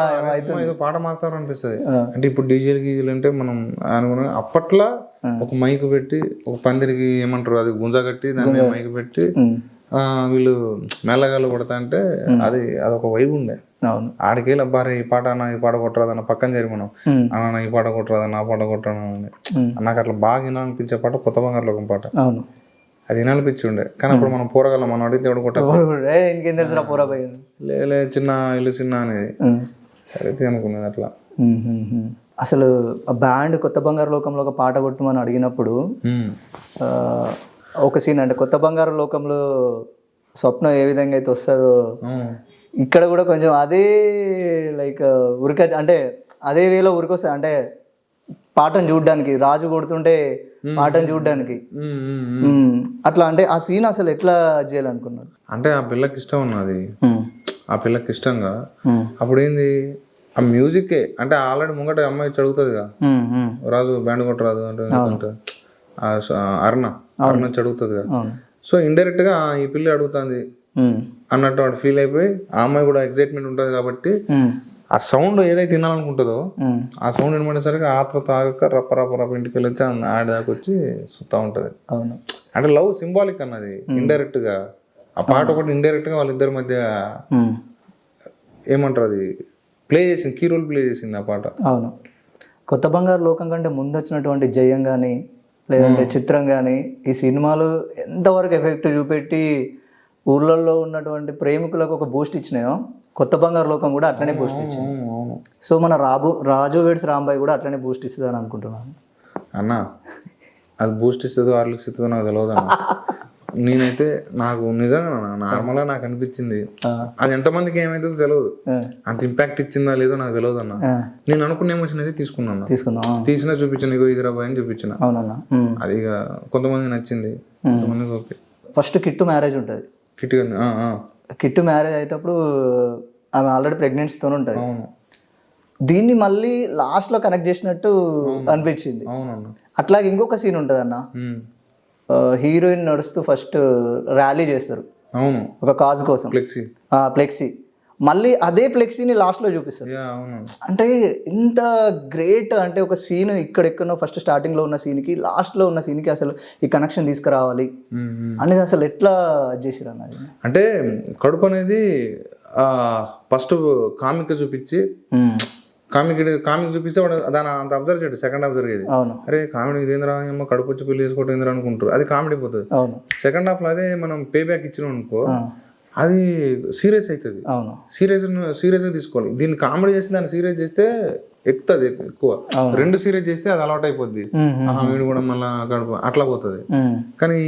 ఏదో పాట మారుతారు అనిపిస్తుంది. అంటే ఇప్పుడు డీజేలు గీజీలు అంటే మనం అనుకున్నా, అప్పట్లో ఒక మైక్ పెట్టి ఒక పందిరికి ఏమంటారు అది గుంజ కట్టి దాన్ని మైక్ పెట్టి వీళ్ళు మెల్లగాళ్ళు కొడతా అంటే అదొక వైబ్ ఉండే. ఆడికెళ్ళి అబ్బారే ఈ పాట అన్న ఈ పాట కొట్టరాదన్న పక్కన చేరి మనం అన్న ఈ పాట కొట్టరాదన్న ఆ పాట కొట్టరాదని. నాకు అట్లా బాగా వినాలనిపించే పాట కొత్త బంగారు లోకం పాట. అది వినాలనిపించి ఉండే, కానీ అప్పుడు మనం పోరగలం, మనం అడిగితే ఎవడు కొట్టాలి లే చిన్న ఇల్లు చిన్న అనేది అయితే అనుకునేది అట్లా. అసలు ఆ బ్యాండ్ కొత్త బంగారు లోకంలో ఒక పాట కొట్టమని అడిగినప్పుడు ఒక సీన్ అంటే కొత్త బంగారు లోకంలో స్వప్నం ఏ విధంగా అయితే వస్తుందో ఇక్కడ కూడా కొంచెం అదే లైక్ అంటే అదే వేలో ఉరికొస్తుంది. అంటే పాటను చూడడానికి, రాజు కొడుతుంటే పాటను చూడడానికి అట్లా. అంటే ఆ సీన్ అసలు ఎట్లా చేయాలనుకున్నారు? అంటే ఆ పిల్లకి ఇష్టం ఉన్నది, ఆ పిల్లకి ఇష్టంగా అప్పుడు ఏంది ఆ మ్యూజిక్ అంటే ఆల్రెడీ ముంగట అమ్మాయి చదువుతుందిగా, రాజు బ్యాండ్ కొట్టరాదు అంటే అరుణ చదువుతుందిగా. సో ఇండైరెక్ట్ గా ఈ పిల్ల అడుగుతుంది అన్నట్టు వాడు ఫీల్ అయిపోయి, ఆ అమ్మాయి కూడా ఎక్సైట్మెంట్ ఉంటుంది కాబట్టి ఆ సౌండ్ ఏదైతే తినాలనుకుంటుందో ఆ సౌండ్ వినబడేసరికి ఆత్మ తాగక రప్ప రప్ప రప్ప ఇంటికి వెళ్ళి వచ్చి ఆడి దాకా వచ్చి సుత్తా ఉంటది. అవును, అంటే లవ్ సింబాలిక్ అన్నది ఇండైరెక్ట్ గా. ఆ పాట ఒకటి ఇండైరెక్ట్ గా వాళ్ళిద్దరి మధ్య ఏమంటారు అది ప్లే చేసింది, కీ రోల్ ప్లే చేసింది ఆ పాట. అవును, కొత్త బంగారు లోకం కంటే ముందు వచ్చినటువంటి జయం కానీ లేదంటే చిత్రం కానీ ఈ సినిమాలు ఎంతవరకు ఎఫెక్ట్ చూపెట్టి ఊర్లలో ఉన్నటువంటి ప్రేమికులకు ఒక బూస్ట్ ఇచ్చినాయో కొత్త బంగారు లోకం కూడా అట్లనే బూస్ట్ ఇచ్చింది. సో మన రాజు వెడ్స్ రాంబాయ్ కూడా అట్లనే బూస్ట్ ఇస్తుంది అని అనుకుంటున్నాను అన్న. అది బూస్ట్ ఇస్తుందో హార్లిక్స్ ఇస్తుందో నాకు తెలియదు అన్న. నేనైతే నాకు నిజంగా నార్మల్గా నాకు అనిపించింది, అది ఎంతమందికి ఏమైతుందో తెలియదు, అంత ఇంపాక్ట్ ఇచ్చిందా లేదో నాకు తెలియదు అన్న. నేను అనుకున్న ఎమోషన్ అయితే తీసుకున్నా, తీసినా చూపించాను, ఇగో ఇది రాబాయ్ అని చూపించిన. అది ఇక కొంతమందికి నచ్చింది, కొంతమందికి ఓకే. ఫస్ట్ కిట్టు మ్యారేజ్ ఉంటుంది, కిట్టు మ్యారేజ్ అయ్యేటప్పుడు ఆమె ఆల్రెడీ ప్రెగ్నెన్సీతో ఉంటుంది. దీన్ని మళ్ళీ లాస్ట్ లో కనెక్ట్ చేసినట్టు అనిపించింది. అట్లాగే ఇంకొక సీన్ ఉంటుంది అన్న, హీరోయిన్ నడుస్తూ ఫస్ట్ ర్యాలీ చేస్తారు ఒక కాజ్ కోసం, ఫ్లెక్సీ. మళ్ళీ అదే ఫ్లెక్సీని లాస్ట్ లో చూపిస్తారు. అంటే ఇంత గ్రేట్, అంటే ఒక సీన్ ఇక్కడెక్కడో ఫస్ట్ స్టార్టింగ్ లో ఉన్న సీన్ కి లాస్ట్ లో ఉన్న సీన్ కి అసలు ఈ కనెక్షన్ తీసుకురావాలి అనేది అసలు ఎట్లా చేసిరు అన్నది. అంటే కడుపు అనేది ఫస్ట్ కామిక్ చూపించి కామిక్ చూపిస్తే వాడు దాని అంత అబ్జర్వ్ చేయడు, సెకండ్ హాఫ్ జరిగేది. అవును అరే కామెడీ ఇదేంద్రా ఏమో కడుపు వచ్చి పెళ్లి చేసుకోవడం ఏంద్రా అనుకుంటారు, అది కామెడీ పోతుంది. అవును సెకండ్ హాఫ్లో అదే మనం పే బ్యాక్ ఇచ్చినాం అనుకో అది సీరియస్ అవుతుంది. అవును సీరియస్గా తీసుకోవాలి. దీన్ని కామెడీ చేసి దాన్ని సీరియస్ చేస్తే ఎక్కుతుంది ఎక్కువ. రెండు సీరియస్ చేస్తే అది అలవాటు అయిపోద్ది, వీడు కూడా మళ్ళీ కడుపు అట్లా పోతుంది. కానీ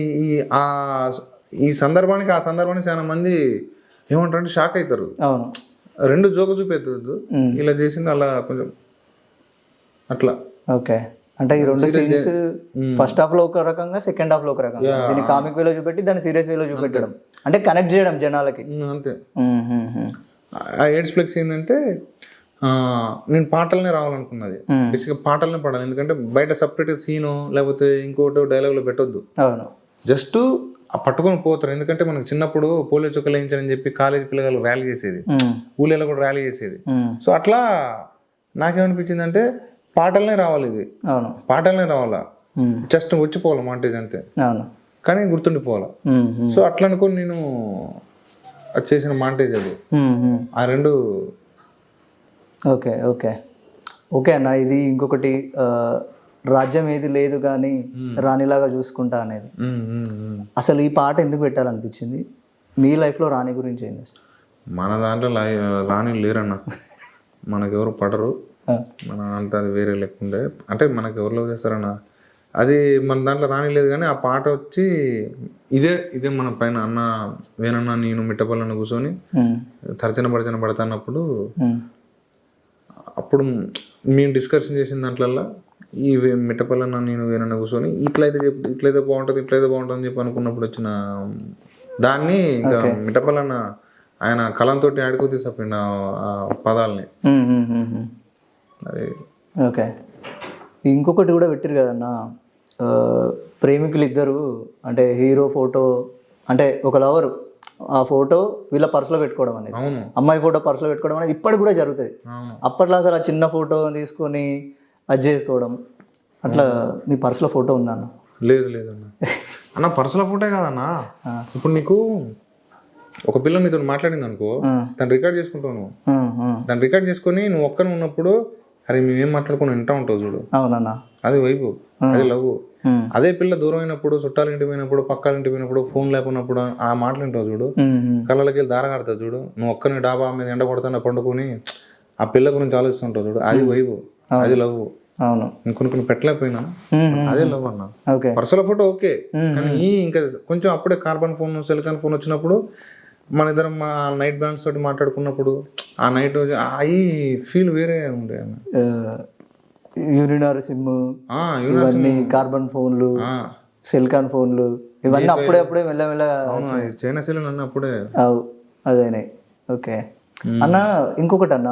ఈ సందర్భానికి ఆ సందర్భానికి చాలా మంది ఏమంటారంటే షాక్ అవుతారు. అవును రెండు జోక చూపెత్తదు, ఇలా చేసింది అలా కొంచెం అట్లా. ఓకే అంటే ఈ రెండు సీన్స్ ఫస్ట్ హాఫ్ లో ఒక రకంగా, సెకండ్ హాఫ్ లో ఒక రకంగా, దీన్ని కామిక్ వేలో చూపెట్టి దాన్ని సీరియస్ వేలో చూపెట్టడం, అంటే కనెక్ట్ చేయడం జనాలకి. అంతే. ఆ ఎయిడ్స్ ఫ్లెక్స్ ఏంటంటే నేను పాటలనే రావాలనుకున్నది, బేసిక్గా పాటలనే పడాలి. ఎందుకంటే బయట సపరేట్ సీను లేకపోతే ఇంకోటి డైలాగులు పెట్టొద్దు, అవును జస్ట్ పట్టుకొని పోతారు. ఎందుకంటే మనకు చిన్నప్పుడు పోలియో చుక్కలు వేయించారని చెప్పి కాలేజీ పిల్లలు ర్యాలీ చేసేది, ఊళ్ళో కూడా ర్యాలీ చేసేది. సో అట్లా నాకేమనిపించింది అంటే పాటలనే రావాలి, ఇది పాటలనే రావాలా, జస్ట్ వచ్చిపోవాలి మాంటేజ్ అంతే, కానీ గుర్తుండిపోవాలా. సో అట్లా అనుకుని నేను అది చేసిన మాంటేజ్ అది ఆ రెండు. ఓకే ఓకే ఓకే అన్న. ఇది ఇంకొకటి రాజ్యం ఏది లేదు కానీ రాణిలాగా చూసుకుంటా అనేది, అసలు ఈ పాట ఎందుకు పెట్టాలనిపించింది? మీ లైఫ్లో రాణి గురించి ఏంది? మన దాంట్లో రాణి లేరన్న, మనకెవరు పడరు, మన అంతా అది వేరే లేకుండే. అంటే మనకు ఎవరు లవ్ చేస్తారన్న, అది మన దాంట్లో రాణి లేదు. కానీ ఆ పాట వచ్చి ఇదే మన పైన అన్న వేనన్నా నేను మిట్టపల్లని కూర్చొని తర్చన పడతాన్నప్పుడు అప్పుడు మేము డిస్కషన్ చేసిన దాంట్లల్లో ఈ మిట్టపల్లన్న నేను వేనన్నా కూర్చొని ఇట్లయితే బాగుంటుంది అని చెప్పి అనుకున్నప్పుడు వచ్చిన దాన్ని ఇంకా మిట్టపల్లన్న ఆయన కలంతో ఆడుకో తీసపోయిన ఆ పదాలని. అది ఓకే. ఇంకొకటి కూడా పెట్టారు కదన్న, ప్రేమికులు ఇద్దరు అంటే హీరో ఫోటో అంటే ఒక లవరు ఆ ఫోటో వీళ్ళ పర్సులో పెట్టుకోవడం అనేది, అమ్మాయి ఫోటో పర్సులో పెట్టుకోవడం అనేది ఇప్పటికి కూడా జరుగుతుంది. అప్పట్లో అసలు ఆ చిన్న ఫోటో తీసుకొని అది చేసుకోవడం, అట్లా మీ పర్సులో ఫోటో ఉందా అన్న? లేదన్న అన్న, పర్సులో ఫోటో కాదన్నా. ఇప్పుడు నీకు ఒక పిల్ల నీతో మాట్లాడింది అనుకో, దాన్ని రికార్డ్ చేసుకుంటావు, దాన్ని రికార్డ్ చేసుకొని నువ్వు ఒక్కనే ఉన్నప్పుడు అరే మేమేం మాట్లాడుకుని వింటా ఉంటావు చూడు, అవునన్నా, అది వైపు, అది లవ్. అదే పిల్ల దూరం అయినప్పుడు, చుట్టాల ఇంటి పోయినప్పుడు, పక్కాల ఇంటి పోయినప్పుడు, ఫోన్ లేకున్నప్పుడు ఆ మాటలు వింటావు చూడు, కళ్ళకి వెళ్ళి దార కడతావు చూడు, నువ్వు ఒక్కరిని డాబా మీద ఎండ కొడతాను పండుకొని ఆ పిల్ల గురించి ఆలోచిస్తుంటావు చూడు, అది వైపు, అది లవ్. అవును, కొన్ని పెట్టలేకపోయినా అదే లవ్ అన్న. పర్సనల్ ఫోటో ఓకే, కానీ ఇంకా కొంచెం అప్పుడే కార్బన్ ఫోన్, సిలికాన్ ఫోన్ వచ్చినప్పుడు మన ఇద్దరం నైట్ బ్యాండ్స్ తోటి మాట్లాడుకున్నప్పుడు ఆ నైట్ అవి ఫీల్ వేరే ఉండే అన్న. యూనినార్ సిమ్, ఇవన్నీ కార్బన్ ఫోన్లు, సిలికాన్ ఫోన్లు, ఇవన్నీ అప్పుడే మెల్లమెల్లగా చైనా సెల్ అన్న అప్పుడే అదేనే. ఓకే అన్న, ఇంకొకటి అన్న,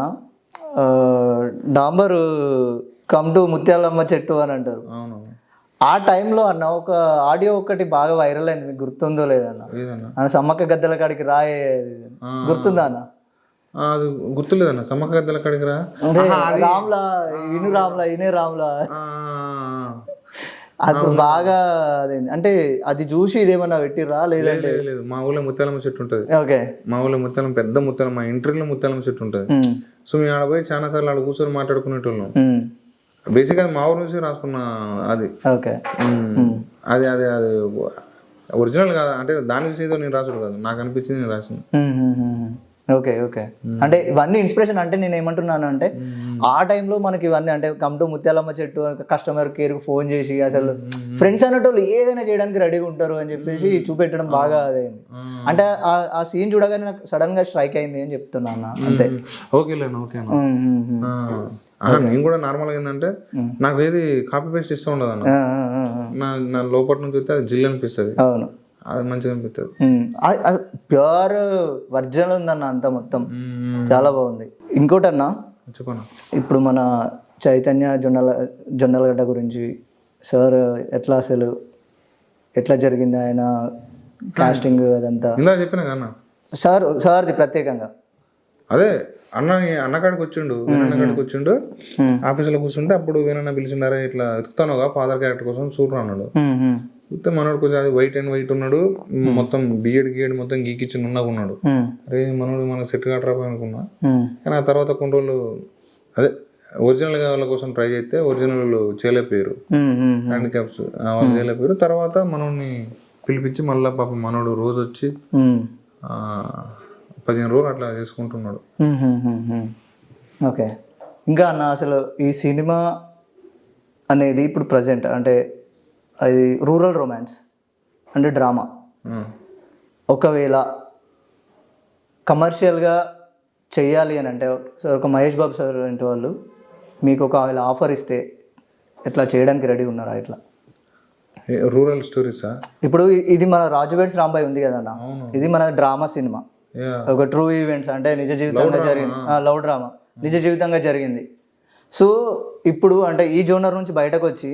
డాంబర్ కమ్ టు ముత్యాలమ్మ చెట్టు అని అంటారు. ఆ టైంలో అన్న ఒక ఆడియో ఒకటి బాగా వైరల్ అయింది, మీకు గుర్తుందో లేదన్న? అన్న సమ్మక్క గద్దెల కాడికి రాయే, గుర్తుందా అన్న? అది గుర్తులేదన్న. సమ్మక్క గద్దెల కాడికి రా, రామ్లా ఇనే రామ్లా, అప్పుడు బాగా అదేంది అంటే అది చూసి ఇదేమన్నా పెట్టిర్రా? లేదంటే లేదు, మా ఊళ్ళో ముత్యాలమ్మ చెట్టు ఉంటుంది. ఓకే, మా ఊళ్ళో ముత్యాలమ్మ పెద్ద ముత్యాలమ్మ, మా ఇంటర్లో ముత్యాలమ్మ చెట్టు ఉంటుంది. సో మేము ఆడ పోయి చాలా సార్లు ఆడ కూర్చొని మాట్లాడుకునేటోళ్ళం. బేసిక్గా మా ఊరు నుంచి రాసుకున్న అది. ఓకే, అది అది అది ఒరిజినల్ కాదు, అంటే దాని విషయంతో నేను రాసుడు కాదు, నాకు అనిపించింది నేను రాసిన. ఓకే ఓకే, అంటే ఇవన్నీ ఇన్స్పిరేషన్. అంటే నేను ఏమంటున్నాను అంటే ఆ టైంలో మనకి ఇవన్నీ అంటే కమ్ టు ముత్యాలమ్మ చెట్టు, కస్టమర్ కేర్కి ఫోన్ చేసి అసలు ఫ్రెండ్స్ అనేటోళ్ళు ఏదైనా చేయడానికి రెడీగా ఉంటారు అని చెప్పేసి చూపెట్టడం బాగా అదైంది. అంటే ఆ సీన్ చూడగానే నాకు సడన్ గా స్ట్రైక్ అయింది అని చెప్తున్నా అంతే. ఓకేలేనా? ఓకే, నేను కూడా నార్మల్గా ఏంటంటే నాకు ఏది కాపీ పేస్ట్ ఇస్తూ ఉండదు అన్న, నా లోపల నుంచి అయితే అది జిల్ అనిపిస్తుంది. అవును, అది మంచిగా అనిపిస్తుంది. ప్యూర్ వర్జినల్ ఉందన్న అంతా మొత్తం, చాలా బాగుంది. ఇంకోటి అన్న, చెప్పన్నా, ఇప్పుడు మన చైతన్య జొన్నలగడ్డ గురించి సార్ అసలు ఎట్లా జరిగింది ఆయన కాస్టింగ్ అదంతా? ఇందా చెప్పినా కన్నా సార్ది ప్రత్యేకంగా. అదే అన్నకాడికి వచ్చిండు, అన్నకాడికి వచ్చిండు, ఆఫీసులో కూర్చుంటే అప్పుడు వేనన్నా పిలిచిండారా ఇట్లా ఎత్తుతానుగా ఫాదర్ క్యారెక్టర్ కోసం చూడరా అన్నాడు. చూస్తే మనోడు కొంచెం అది వైట్ అండ్ వైట్ ఉన్నాడు, మొత్తం బిఎడ్ మొత్తం గీకిచ్చి నున్నగా ఉన్నాడు. అరే మనోడు మనకు సెట్ కాటరాపోయి అనుకున్నా. కానీ ఆ తర్వాత కొన్ని రోజులు అదే ఒరిజినల్ వాళ్ళ కోసం ట్రై చేస్తే ఒరిజినల్ చేయలేకపోయారు, హ్యాండిక్యాప్స్ వాళ్ళు చేయలేకపోయారు. తర్వాత మనోడిని పిలిపించి మళ్ళీ పాపం మనోడు రోజు వచ్చి 15 రోజులు అట్లా చేసుకుంటున్నాడు. ఓకే. ఇంకా అన్న అసలు ఈ సినిమా అనేది ఇప్పుడు ప్రజెంట్ అంటే అది రూరల్ రొమాన్స్ అంటే డ్రామా, ఒకవేళ కమర్షియల్గా చెయ్యాలి అని అంటే సార్ ఒక మహేష్ బాబు సార్ వంటి వాళ్ళు మీకు ఒకవేళ ఆఫర్ ఇస్తే ఎట్లా చేయడానికి రెడీ ఉన్నారా? ఇట్లా రూరల్ స్టోరీసా? ఇప్పుడు ఇది మన రాజువేడ్స్ రాంబాయ్ ఉంది కదన్న, ఇది మన డ్రామా సినిమా, ఒక ట్రూ ఈవెంట్స్ అంటే నిజ జీవితంగా జరిగింది, లవ్ డ్రామా నిజ జీవితంగా జరిగింది. సో ఇప్పుడు అంటే ఈ జోనర్ నుంచి బయటకు వచ్చి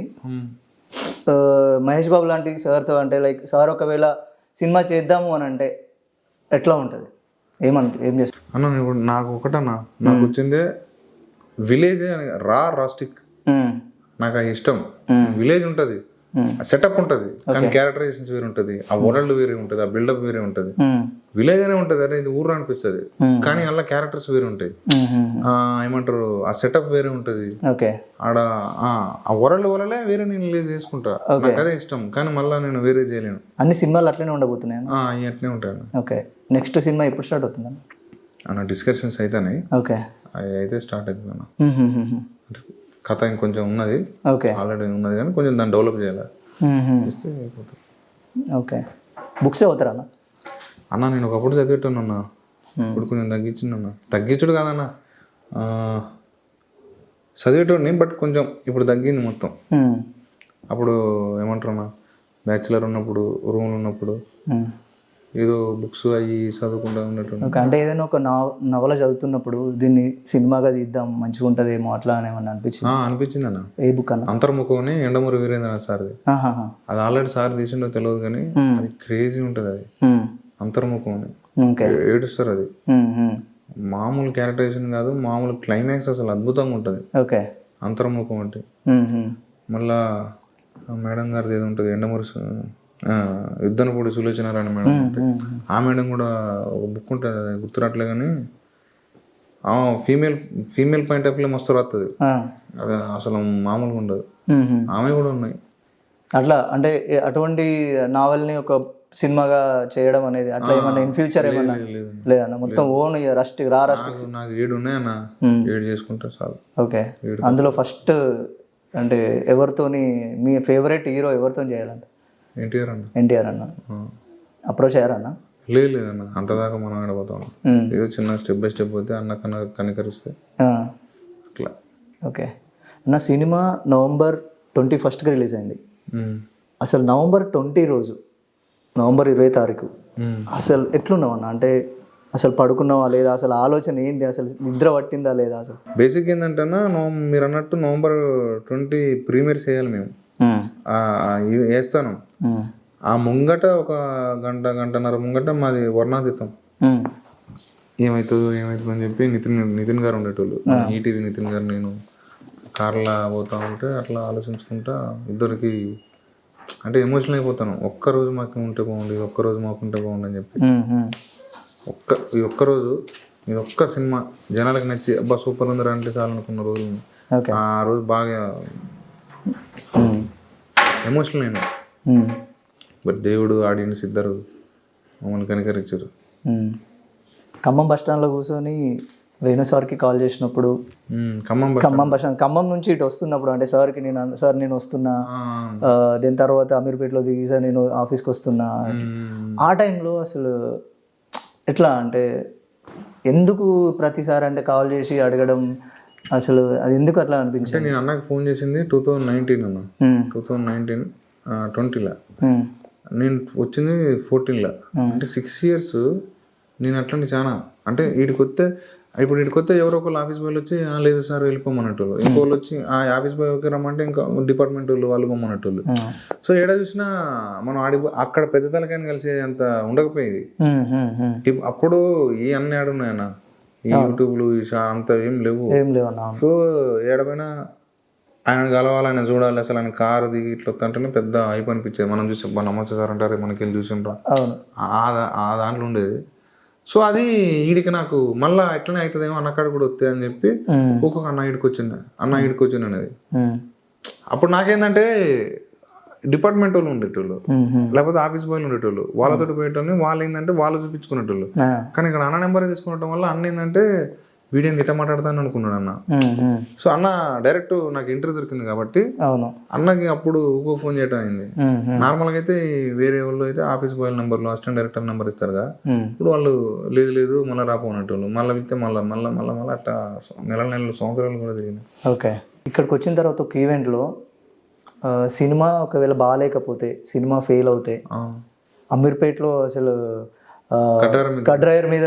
మహేష్ బాబు లాంటి సార్తో అంటే లైక్ సార్ ఒకవేళ సినిమా చేద్దాము అని అంటే ఎట్లా ఉంటుంది? ఏం చేస్తారు అన్న? ఇప్పుడు నాకు ఒకటన్నా, నాకు వచ్చిందే విలేజ్ రాస్టిక్, నాకు అది ఇష్టం. విలేజ్ ఉంటుంది, సెటప్ ఉంటుంది, కానీ క్యారెక్టరైజేషన్స్ వేరే ఉంటుంది, ఆ వరల్డ్ వేరే ఉంటుంది, ఆ బిల్డప్ వేరే ఉంటుంది. విలేజ్ అనే ఉంటుంది, అరే ఇది ఊరు అనిపిస్తుంది, కానీ అలా క్యారెక్టర్స్ వేరే ఉంటాయి, ఏమంటారు ఆ సెటప్ వేరే ఉంటుంది. ఆడ ఆ వరల్డే వేరే నేను రిలీజ్ చేసుకుంటా, నాకు అదే ఇష్టం. కానీ మళ్ళీ నేను వేరే చేయలేను. అన్ని సినిమాలు అట్లనే ఉండబోతున్నాయి, అట్లనే ఉంటాను. ఓకే. నెక్స్ట్ సినిమా ఎప్పుడు స్టార్ట్ అవుతుంది అన్న? డిస్కషన్స్ అయితేనే, ఓకే, అవి అయితే స్టార్ట్ అవుతుంది అన్న. కథ ఇంకొంచెం ఉన్నది, ఆల్రెడీ ఉన్నది, కానీ కొంచెం దాన్ని డెవలప్ చేయాలి. ఓకే. బుక్స్ అవుతారా అన్న? అన్న నేను ఒకప్పుడు చదివేటాను అన్న, ఇప్పుడు కొంచెం తగ్గించిందన్న. తగ్గించుడు కాదన్న, చదివేటోడిని, బట్ కొంచెం ఇప్పుడు తగ్గింది మొత్తం. అప్పుడు ఏమంటారు అన్న, బ్యాచులర్ ఉన్నప్పుడు, రూమ్లో ఉన్నప్పుడు ఏదో బుక్స్ అవి చదువుకుంటూ ఉన్నట్టు. అంటే ఏదైనా ఒక నవల చదువుతున్నప్పుడు దీన్ని సినిమాగా తీద్దాం మంచిగా ఉంటుందేమో అట్లా ఏమన్నా అనిపించింది అన్న. ఏ బుక్ అన్న? అంతర్ముఖం అని ఎండమూరి వీరేంద్రనాథ్ సార్ది. అది ఆల్రెడీ సార్ తీసిండో తెలియదు, కానీ అది క్రేజీ ఉంటుంది. అది అంతర్ముఖం అని, ఏడుస్తారు. అది మామూలు క్యారెక్టరైజేషన్ కాదు, మామూలు క్లైమాక్స్ అసలు అద్భుతంగా ఉంటుంది అంతర్ముఖం అంటే. మళ్ళా మేడం గారిది ఏది ఉంటుంది, ఎండమూరి యుద్ధనపూడి సులోచనారాయణ మేడం ఉంటుంది, ఆ మేడం కూడా ఒక బుక్ ఉంటుంది, అది గుర్తురాట్లే, కానీ ఫీమేల్ పాయింట్ ఆఫ్ వ్యూ మస్తు రాస్తుంది, అది అసలు మామూలుగా ఉండదు. ఆమె కూడా ఉన్నాయి అట్లా. అంటే అటువంటి నావల్ని ఒక సినిమాగా చేయడం అనేది అట్లా ఏమన్నా ఇన్ ఫ్యూచర్ ఏమన్నా లేదన్న? మొత్తం ఓన్ నాకు 7 ఉన్నాయన్న, 7 చేసుకుంటే చాలు. ఓకే. అందులో ఫస్ట్ అంటే ఎవరితోని మీ ఫేవరెట్ హీరో ఎవరితో చేయాలంటే? ఎన్టీఆర్ అన్న. అప్రోచ్ అయ్యారన్న? లేదన్న, అంతదాకా మనం ఆడబోతాం. ఏదో చిన్న స్టెప్ బై స్టెప్ పోతే అన్న కనికరిస్తే అట్లా. ఓకే అన్న. సినిమా November 21st రిలీజ్ అయింది. అసలు November 20 రోజు, November 20 తారీఖు అసలు ఎట్లున్నావు అన్న? అంటే అసలు పడుకున్నావా లేదా? అసలు ఆలోచన ఏంది? అసలు నిద్ర పట్టిందా లేదా? అసలు బేసిక్ ఏంటంటే మీరు అన్నట్టు November 20 ప్రీమియర్ చేయాలి మేము, వేస్తాను. ఆ ముంగట ఒక గంటన్నర ముంగట మాది వర్ణాతీతం. ఏమవుతుందని చెప్పి నితిన్ గారు ఉండేటోళ్ళు, ఈటీవీ నితిన్ గారు, నేను కార్లా పోతా ఉంటే అట్లా ఆలోచించుకుంటా ఇద్దరికి అంటే ఎమోషనల్ అయిపోతాను. ఒక్కరోజు మాకు ఉంటే బాగుంది, ఒక్కరోజు మాకు ఉంటే బాగుంది అని చెప్పి ఈ ఒక్కరోజు ఇది ఒక్క సినిమా జనాలకు నచ్చి అబ్బా సూపర్ ఉందిరా అంటే చాలనుకున్న రోజు, ఆ రోజు బాగా ఎమోషనల్ అయినా. బట్ దేవుడు ఆడియన్స్ ఇద్దరు మమ్మల్ని కనికరించారు. ఖమ్మం బస్ స్టాండ్లో కూర్చొని వేణు సార్కి కాల్ చేసినప్పుడు, ఖమ్మం బస్ స్టాండ్, ఖమ్మం నుంచి ఇటు వస్తున్నప్పుడు అంటే సార్కి నేను వస్తున్నా, దీని తర్వాత అమీర్పేటలో దిగి సార్ నేను ఆఫీస్కి వస్తున్నా, ఆ టైంలో అసలు ఎట్లా అంటే ఎందుకు ప్రతిసారి అంటే కాల్ చేసి అడగడం, అసలు అది ఎందుకు అట్లా అనిపించింది? నేను అన్నకి ఫోన్ చేసింది 2019 అన్న, 2020లో, నేను వచ్చింది 14లో, అంటే 6 years నేను అట్లనే చాలా అంటే వీడికి వస్తే ఎవరో ఒకళ్ళు ఆఫీస్ బాయ్ వచ్చి లేదు సార్ వెళ్ళిపోమన్నట్టు, ఇంకోళ్ళు వచ్చి ఆ ఆఫీస్ బాయ్ ఓకే రమ్మంటే ఇంకా డిపార్ట్మెంట్ వాళ్ళు పోమన్నట్టు. సో ఏడ చూసినా మనం అక్కడ పెద్ద తలకాయని కలిసి అంత ఉండకపోయేది. అప్పుడు ఈ అన్ని ఆడున్నాయన్న, ఈ యూట్యూబ్లు అంత ఏం లేవు. సో ఏడమైనా ఆయన కలవాలి, ఆయన చూడాలి, అసలు ఆయన కారు దిగి ఇట్లా వస్తుంటేనే పెద్ద అయిపోయి అనిపించేది. మనం చూసి నమ్మచ్చు సార్ అంటారు, మనకి వెళ్ళి చూసిండ్రా, ఆ దాంట్లో ఉండేది. సో అది ఈడికి నాకు మళ్ళీ ఎట్లనే అవుతుందేమో అన్నకాడ కూడా వస్తాయి అని చెప్పి ఒక్కొక్క అన్న ఈడికి వచ్చింది అనేది. అప్పుడు నాకేందంటే డిపార్ట్మెంట్ వాళ్ళు ఉండేటోళ్ళు, లేకపోతే ఆఫీస్ బాయ్లు ఉండేటోళ్ళు, వాళ్ళతో పోయేటోళ్ళని వాళ్ళు ఏంటంటే వాళ్ళు చూపించుకునేటోళ్ళు. కానీ ఇక్కడ అన్న నెంబర్ తీసుకునటం వల్ల అన్న ఏంటంటే వీడియో ఇట్లా మాట్లాడతాను అనుకున్నాడు అన్న. సో అన్న డైరెక్ట్ నాకు ఇంటర్వ్యూ దొరికింది కాబట్టి అన్నకి అప్పుడు ఊకో ఫోన్ చేయడం అయింది. నార్మల్గా అయితే వేరే వాళ్ళు అయితే ఆఫీస్ బాయ్ నెంబర్లు అసిస్టెంట్ డైరెక్టర్ నెంబర్ ఇస్తారుగా, ఇప్పుడు వాళ్ళు లేదు మళ్ళీ రాపోనట్టు మళ్ళీ విత్తే మళ్ళీ అట్లా నెలలు సంవత్సరాలు కూడా తిరిగింది. ఓకే, ఇక్కడికి వచ్చిన తర్వాత ఒక ఈవెంట్లో సినిమా ఒకవేళ బాగాలేకపోతే, సినిమా ఫెయిల్ అవుతే అమీర్పేటలో అసలు కడ్రైవర్ మీద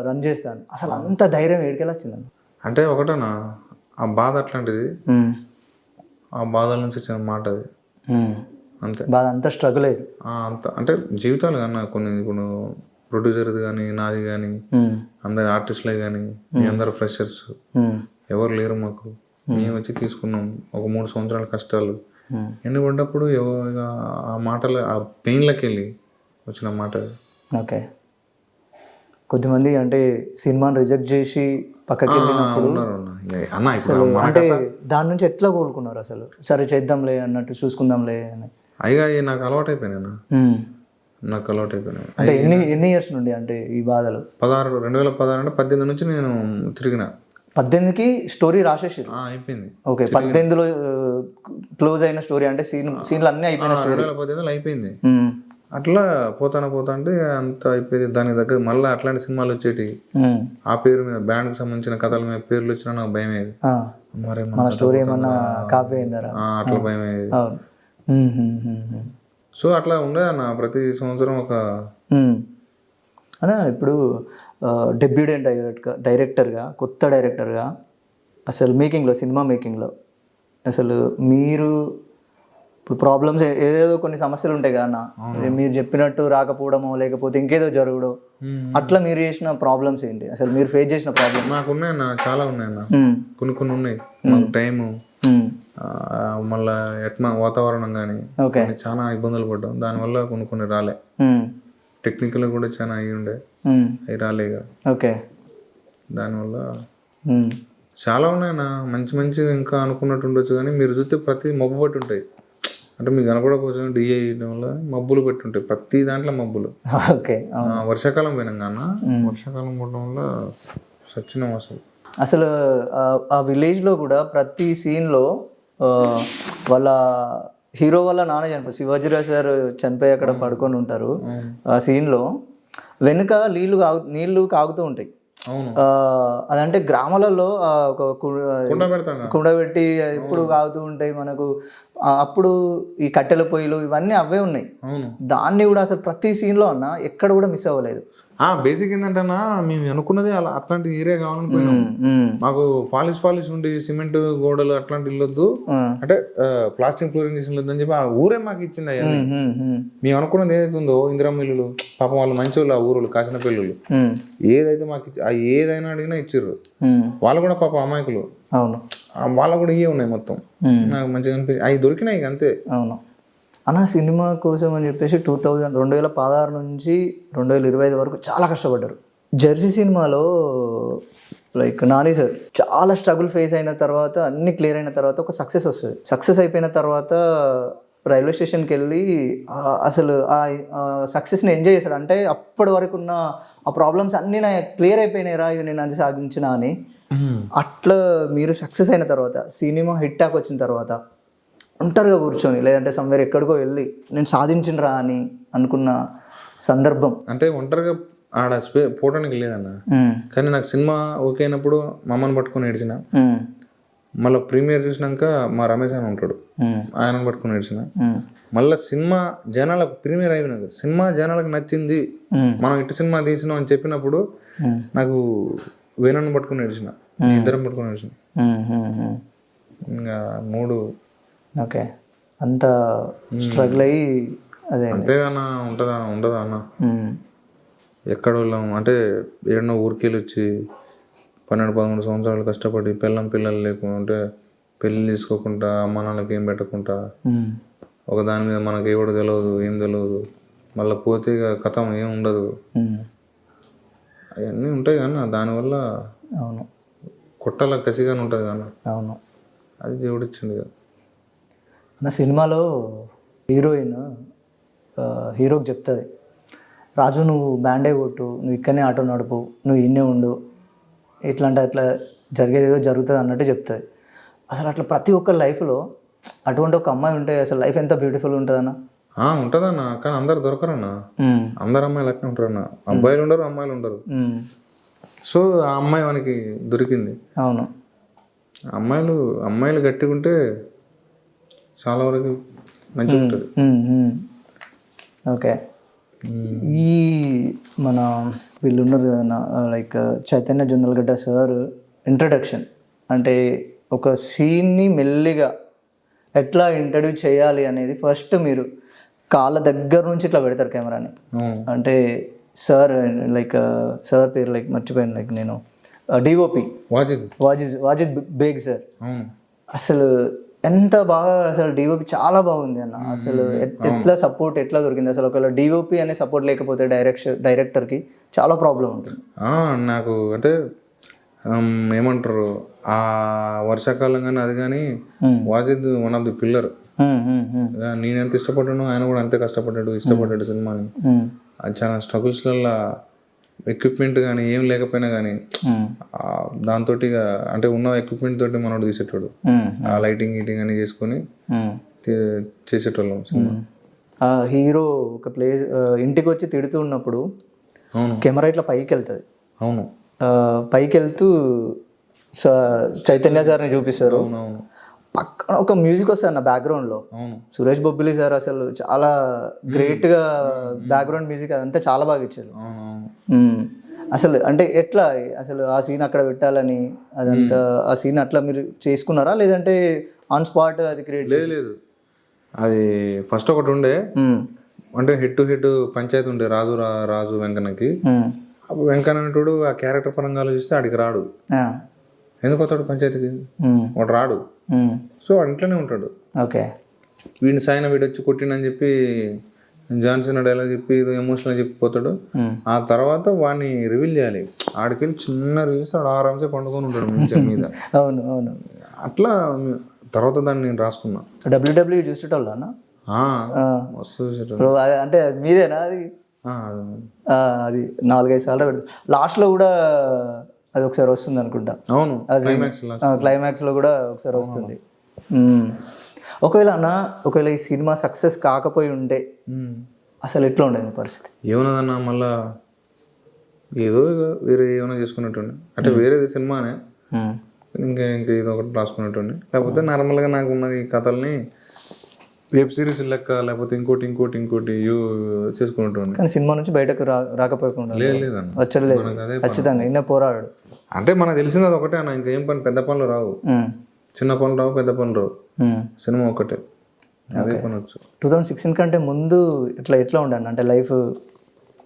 రన్ చేస్తాను, అసలు అంత ధైర్యం ఏడికెళ్ళి వచ్చిందని? అంటే ఒకటేనా ఆ బాధ అట్లాంటిది, ఆ బాధల నుంచి వచ్చిన మాట అది అంతే. బాధ అంతా స్ట్రగుల్ అయ్యారు అంత అంటే జీవితాలు కన్నా కొన్ని ఇప్పుడు ప్రొడ్యూసర్ది కానీ నాది కానీ అందరి ఆర్టిస్టులే కానీ మీ అందరు ఫ్రెషర్స్ ఎవరు లేరు మాకు, మేము వచ్చి తీసుకున్నాం ఒక 3 సంవత్సరాల కష్టాలు ఎన్ని పడ్డప్పుడు ఆ మాటలు ఆ పెయిన్లకి వెళ్ళి వచ్చిన మాట. ఓకే, కొద్దిమంది అంటే సినిమాని రిజెక్ట్ చేసి పక్కకి వెళ్ళినప్పుడు అసలు అంటే దాని నుంచి ఎట్లా కోలుకున్నారు అసలు? సరే చేద్దాంలే అన్నట్టు, చూసుకుందాంలే అని. అయ్యా నాకు అలవాటు అయిపోయినా, అంటే ఎన్ని ఇయర్స్ నుండి అంటే ఈ బాధలు? 2016 అంటే 18 నుంచి నేను తిరిగిన. 18కి స్టోరీ రాసేసి అయిపోయింది. ఓకే, 18లో క్లోజ్ అయిన స్టోరీ అంటే సీన్లు అన్నీ అయిపోయిన స్టోరీ 2018లో అయిపోయింది. అట్లా పోతా అంటే అంత అయిపోయింది. దానికి దగ్గర మళ్ళీ అట్లాంటి సినిమాలు వచ్చేటి ఆ పేరు మీద బ్యాండ్కి సంబంధించిన కథల మీద పేర్లు వచ్చినా నాకు భయం అయ్యేది. మరి మన స్టోరీ ఏమన్నా కాపీ అయిందారా అట్లా భయం అయ్యేది. సో అట్లా ఉండే అన్న ప్రతి సంవత్సరం ఒక అన్న. ఇప్పుడు డెబ్యూటెంట్ డైరెక్టర్గా, కొత్త డైరెక్టర్గా అసలు మేకింగ్లో, సినిమా మేకింగ్లో అసలు మీరు ఇప్పుడు ప్రాబ్లమ్స్ ఏదేదో కొన్ని సమస్యలు ఉంటాయి కదా అన్న, మీరు చెప్పినట్టు రాకపోవడమో లేకపోతే ఇంకేదో జరగడో, అట్లా మీరు చేసిన ప్రాబ్లమ్స్ ఏంటి అసలు? మీరు ఫేస్ చేసిన ప్రాబ్లమ్? నాకు ఉన్నాయన్న, చాలా ఉన్నాయన్న. కొన్ని ఉన్నాయి. టైము, మళ్ళీ వాతావరణం కానీ చాలా ఇబ్బందులు పడ్డాం. దానివల్ల కొన్ని రాలే. టెక్నికల్ కూడా చాలా అయ్యి ఉండే, అవి రాలేక. ఓకే, దానివల్ల చాలా ఉన్నాయన్న. మంచి ఇంకా అనుకున్నట్టు ఉండొచ్చు, కానీ మీరు చూస్తే ప్రతి మబ్బు పట్టి ఉంటాయి. అంటే మీకు కనపడకపోవచ్చు డిఏ వల్ల మబ్బులు పెట్టి ఉంటాయి, ప్రతి దాంట్లో మబ్బులు. ఓకే, వర్షాకాలం పోయినాం కన్నా, వర్షాకాలం పోవడం వల్ల సచ్చినాం అసలు ఆ విలేజ్లో కూడా ప్రతి సీన్లో వాళ్ళ హీరో వల్ల నాన్న చనిపోయి, శివాజీరావు సార్ చనిపోయి అక్కడ పడుకొని ఉంటారు. ఆ సీన్లో వెనుక నీళ్లు కాగుతూ ఉంటాయి. అదంటే గ్రామాలలో ఒక కుండ పెట్టి ఎప్పుడు కాగుతూ ఉంటాయి మనకు. అప్పుడు ఈ కట్టెల పొయ్యిలు ఇవన్నీ అవే ఉన్నాయి. దాన్ని కూడా అసలు ప్రతి సీన్లో అన్న ఎక్కడ కూడా మిస్ అవ్వలేదు. బేసిక్ ఏంటంటే మేము అనుకున్నది అలా అట్లాంటి ఏరియా కావాలని పోయినాం. మాకు పాలిష్ ఉండి సిమెంట్ గోడలు అట్లాంటి ఇల్లొద్దు, అంటే ప్లాస్టిక్ ఫ్లోరింగ్ చేసిన అని చెప్పి ఆ ఊరే మాకు ఇచ్చింది. అయ్యా మేము అనుకున్నది ఏదైతే ఉందో, ఇందిరమ్మ ఇల్లులు, పాపం వాళ్ళు మంచి వాళ్ళు, ఆ ఊరు కాసిన పిల్లలు ఏదైతే మాకు ఏదైనా అడిగినా ఇచ్చిర్రు. వాళ్ళు కూడా పాపం అమాయకులు, వాళ్ళకు కూడా ఇవే ఉన్నాయి మొత్తం. నాకు మంచిగా అనిపించి అవి దొరికినాయి అంతే. అవును అన్న, సినిమా కోసం అని చెప్పేసి 2016 నుంచి 2025 వరకు చాలా కష్టపడ్డారు. జెర్సీ సినిమాలో లైక్ నాని సార్ చాలా స్ట్రగుల్ ఫేస్ అయిన తర్వాత, అన్ని క్లియర్ అయిన తర్వాత ఒక సక్సెస్ వస్తుంది. సక్సెస్ అయిపోయిన తర్వాత రైల్వే స్టేషన్కి వెళ్ళి అసలు ఆ సక్సెస్ని ఎంజాయ్ చేశాడు. అంటే అప్పటి వరకు ఉన్న ఆ ప్రాబ్లమ్స్ అన్నీ నా క్లియర్ అయిపోయినాయిరా, ఇవి నేను అది సాధించిన అని. అట్లా మీరు సక్సెస్ అయిన తర్వాత, సినిమా హిట్ టాక్ వచ్చిన తర్వాత ఒంటరిగా కూర్చొని, లేదంటే సమ్వేర్ ఎక్కడికో వెళ్ళి నేను సాధించినరా అని అనుకున్న సందర్భం? అంటే ఒంటరిగా ఆడ పోవడానికి లేదన్న, కానీ నాకు సినిమా ఓకే అయినప్పుడు మా అమ్మని పట్టుకొని ఏడ్చిన. మళ్ళీ ప్రీమియర్ చూసినాక మా రమేష్ అని ఉంటాడు, ఆయనను పట్టుకొని ఏడ్చిన. మళ్ళీ సినిమా జనాలకు ప్రీమియర్ అయిపోయినాక సినిమా జనాలకు నచ్చింది, మనం ఇటు సినిమా తీసినాం అని చెప్పినప్పుడు నాకు వేణుని పట్టుకుని ఏడ్చిన, ఇద్దరం పట్టుకుని ఏడ్చిన. ఇంకా 3 ఓకే, అంత స్ట్రగుల్ అయ్యి అదే అంతేగానా ఉండదా అన్న? ఎక్కడ వెళ్ళాం అంటే ఏడనో ఊరికెళ్ళి వచ్చి 12-13 సంవత్సరాలు కష్టపడి పిల్లలు లేకుంటే పెళ్ళి తీసుకోకుండా, అమ్మ నాన్నకి ఏం పెట్టకుండా, ఒక దాని మీద మనకి ఎవడు తెలియదు, ఏం తెలియదు, మళ్ళీ పోతే ఇక కథం ఏం ఉండదు. అవన్నీ ఉంటాయి కానీ దానివల్ల అవును కొట్టాల కసిగానే ఉంటుంది కానీ అవును. అది దేవుడు ఇచ్చింది కదా. నా సినిమాలో హీరోయిన్ హీరోకి చెప్తుంది, రాజు నువ్వు బ్యాండే కొట్టు, నువ్వు ఇక్కడనే ఆటో నడుపు, నువ్వు ఇన్నే ఉండు, ఇట్లాంటి అట్లా జరిగేది ఏదో జరుగుతుంది అన్నట్టు చెప్తుంది. అసలు అట్లా ప్రతి ఒక్కరి లైఫ్లో అటువంటి ఒక అమ్మాయి ఉంటే అసలు లైఫ్ ఎంత బ్యూటిఫుల్ ఉంటుందన్న. ఉంటుందన్న, కానీ అందరు దొరకరన్నా. అందరు అమ్మాయిలు అట్లా ఉంటారన్న, అబ్బాయిలు ఉండరు అమ్మాయిలు ఉండరు. సో ఆ అమ్మాయి మనకి దొరికింది. అవును, అమ్మాయిలు గట్టిగా ఉంటే చాలా వరకు మంచిగా ఉంటుంది. ఓకే. ఈ మన వీళ్ళు ఉన్నారు కదన్న, like Chaitanya Jonnalagadda sir introduction అంటే ఒక సీన్ని మెల్లిగా ఎట్లా ఇంట్రడ్యూస్ చేయాలి అనేది ఫస్ట్ మీరు కాళ్ళ దగ్గర నుంచి ఇట్లా పెడతారు కెమెరాని. అంటే సార్ లైక్ సార్ పేరు లైక్ మర్చిపోయాను, లైక్ నేను డిఓపి వాజిద్ బేగ్ సార్. అసలు ఎంత బాగా, అసలు డిఓపి చాలా బాగుంది అన్న. అసలు ఎట్లా సపోర్ట్ ఎట్లా దొరికింది అసలు? ఒకవేళ డిఓపి అనే సపోర్ట్ లేకపోతే డైరెక్టర్కి చాలా ప్రాబ్లం ఉంటుంది. నాకు అంటే ఏమంటారు, ఆ వర్షాకాలం కానీ అది కానీ వాజిద్ వన్ ఆఫ్ ది పిల్లర్. నేను ఎంత ఇష్టపడ్డాను ఆయన కూడా అంతే ఇష్టపడ్డాడు సినిమాని. అది చాలా స్ట్రగుల్స్లలో ఎక్విప్మెంట్ కానీ ఏం లేకపోయినా కానీ దాంతో అంటే ఉన్న ఎక్విప్మెంట్ తోటి మనోడు తీసేటోడు. ఆ లైటింగ్ గీటింగ్ అని చేసుకొని చేసేటోళ్ళం సినిమా. హీరో ఒక ప్లేస్ ఇంటికి వచ్చి తిడుతూ ఉన్నప్పుడు కెమెరా ఇట్లా పైకి వెళ్తుంది. అవును, పైకి వెళ్తూ చైతన్య సార్ని చూపిస్తారు. పక్కన ఒక మ్యూజిక్ వస్తుంది అన్న బ్యాక్గ్రౌండ్లో. సురేష్ బొబ్బిలి సార్ అసలు చాలా గ్రేట్గా బ్యాక్గ్రౌండ్ మ్యూజిక్ అదంతా చాలా బాగా ఇచ్చారు. అసలు అంటే ఎట్లా అసలు ఆ సీన్ అక్కడ పెట్టాలని అదంతా ఆ సీన్ అట్లా మీరు చేసుకున్నారా లేదంటే ఆన్ స్పాట్ అది క్రియేట్? లేదు, అది ఫస్ట్ ఒకటి ఉండే, అంటే హెడ్ టు హెడ్ పంచాయతీ ఉండే రాజు వెంకన్నకి. అప్పుడు వెంకన్న అనేటోడు ఆ క్యారెక్టర్ పరంగా ఆలోచిస్తే ఆడికి రాడు. ఎందుకు వస్తాడు పంచాయతీకి? వాడు రాడు. సో వాడు ఇంట్లోనే ఉంటాడు. ఓకే. వీడిని సాయన వీడు వచ్చి కొట్టిండని చెప్పి జాన్సన్ డైలాగ్ చెప్పి ఎమోషనల్ చెప్పిపోతాడు. ఆ తర్వాత వాడిని రివీల్ చేయాలి. ఆడికెళ్ళి చిన్న రివ్యూస్ ఆడు ఆరాంసే పండుకొని ఉంటాడు మంచం మీద. అవును అవును. అట్లా తర్వాత దాన్ని నేను రాసుకున్నా. డబ్ల్యూడబ్ల్యూ చూసేటోళ్ళ మస్తు చూసేటోళ్ళు. అంటే మీదేనా అది? అది 4-5 సార్లు పెడతారు. లాస్ట్లో కూడా అది ఒకసారి వస్తుంది అనుకుంటా. అవును, క్లైమాక్స్ లో కూడా ఒకసారి వస్తుంది. ఒకవేళ ఈ సినిమా సక్సెస్ కాకపోయి ఉంటే అసలు ఎట్లా ఉండేది పరిస్థితి? ఏమన్నదన్నా, మళ్ళా ఏదో వేరే ఏమైనా చేసుకున్నట్టుండే, అంటే వేరేది సినిమానే ఇంకా ఏదో ఒకటి రాసుకున్నట్టుండే. లేకపోతే నార్మల్గా నాకు ఉన్న ఈ కథల్ని వెబ్ సిరీస్ లెక్క లేకపోతే ఇంకోటి చేసుకున్నట్టు. కానీ సినిమా నుంచి బయటకు రాకపోకుండా లేదన్న, వచ్చలేదు ఖచ్చితంగా. ఇన్న పోరాడు అంటే మనకు తెలిసింది అది ఒకటే అన్న, ఇంకేం పని, పెద్ద పనులు రావు, చిన్న పనులు రావు, పెద్ద పనులు రావు, సినిమా ఒకటే, అదే పని వచ్చు. 2016 కంటే ముందు ఎట్లా ఉండండి అంటే లైఫ్?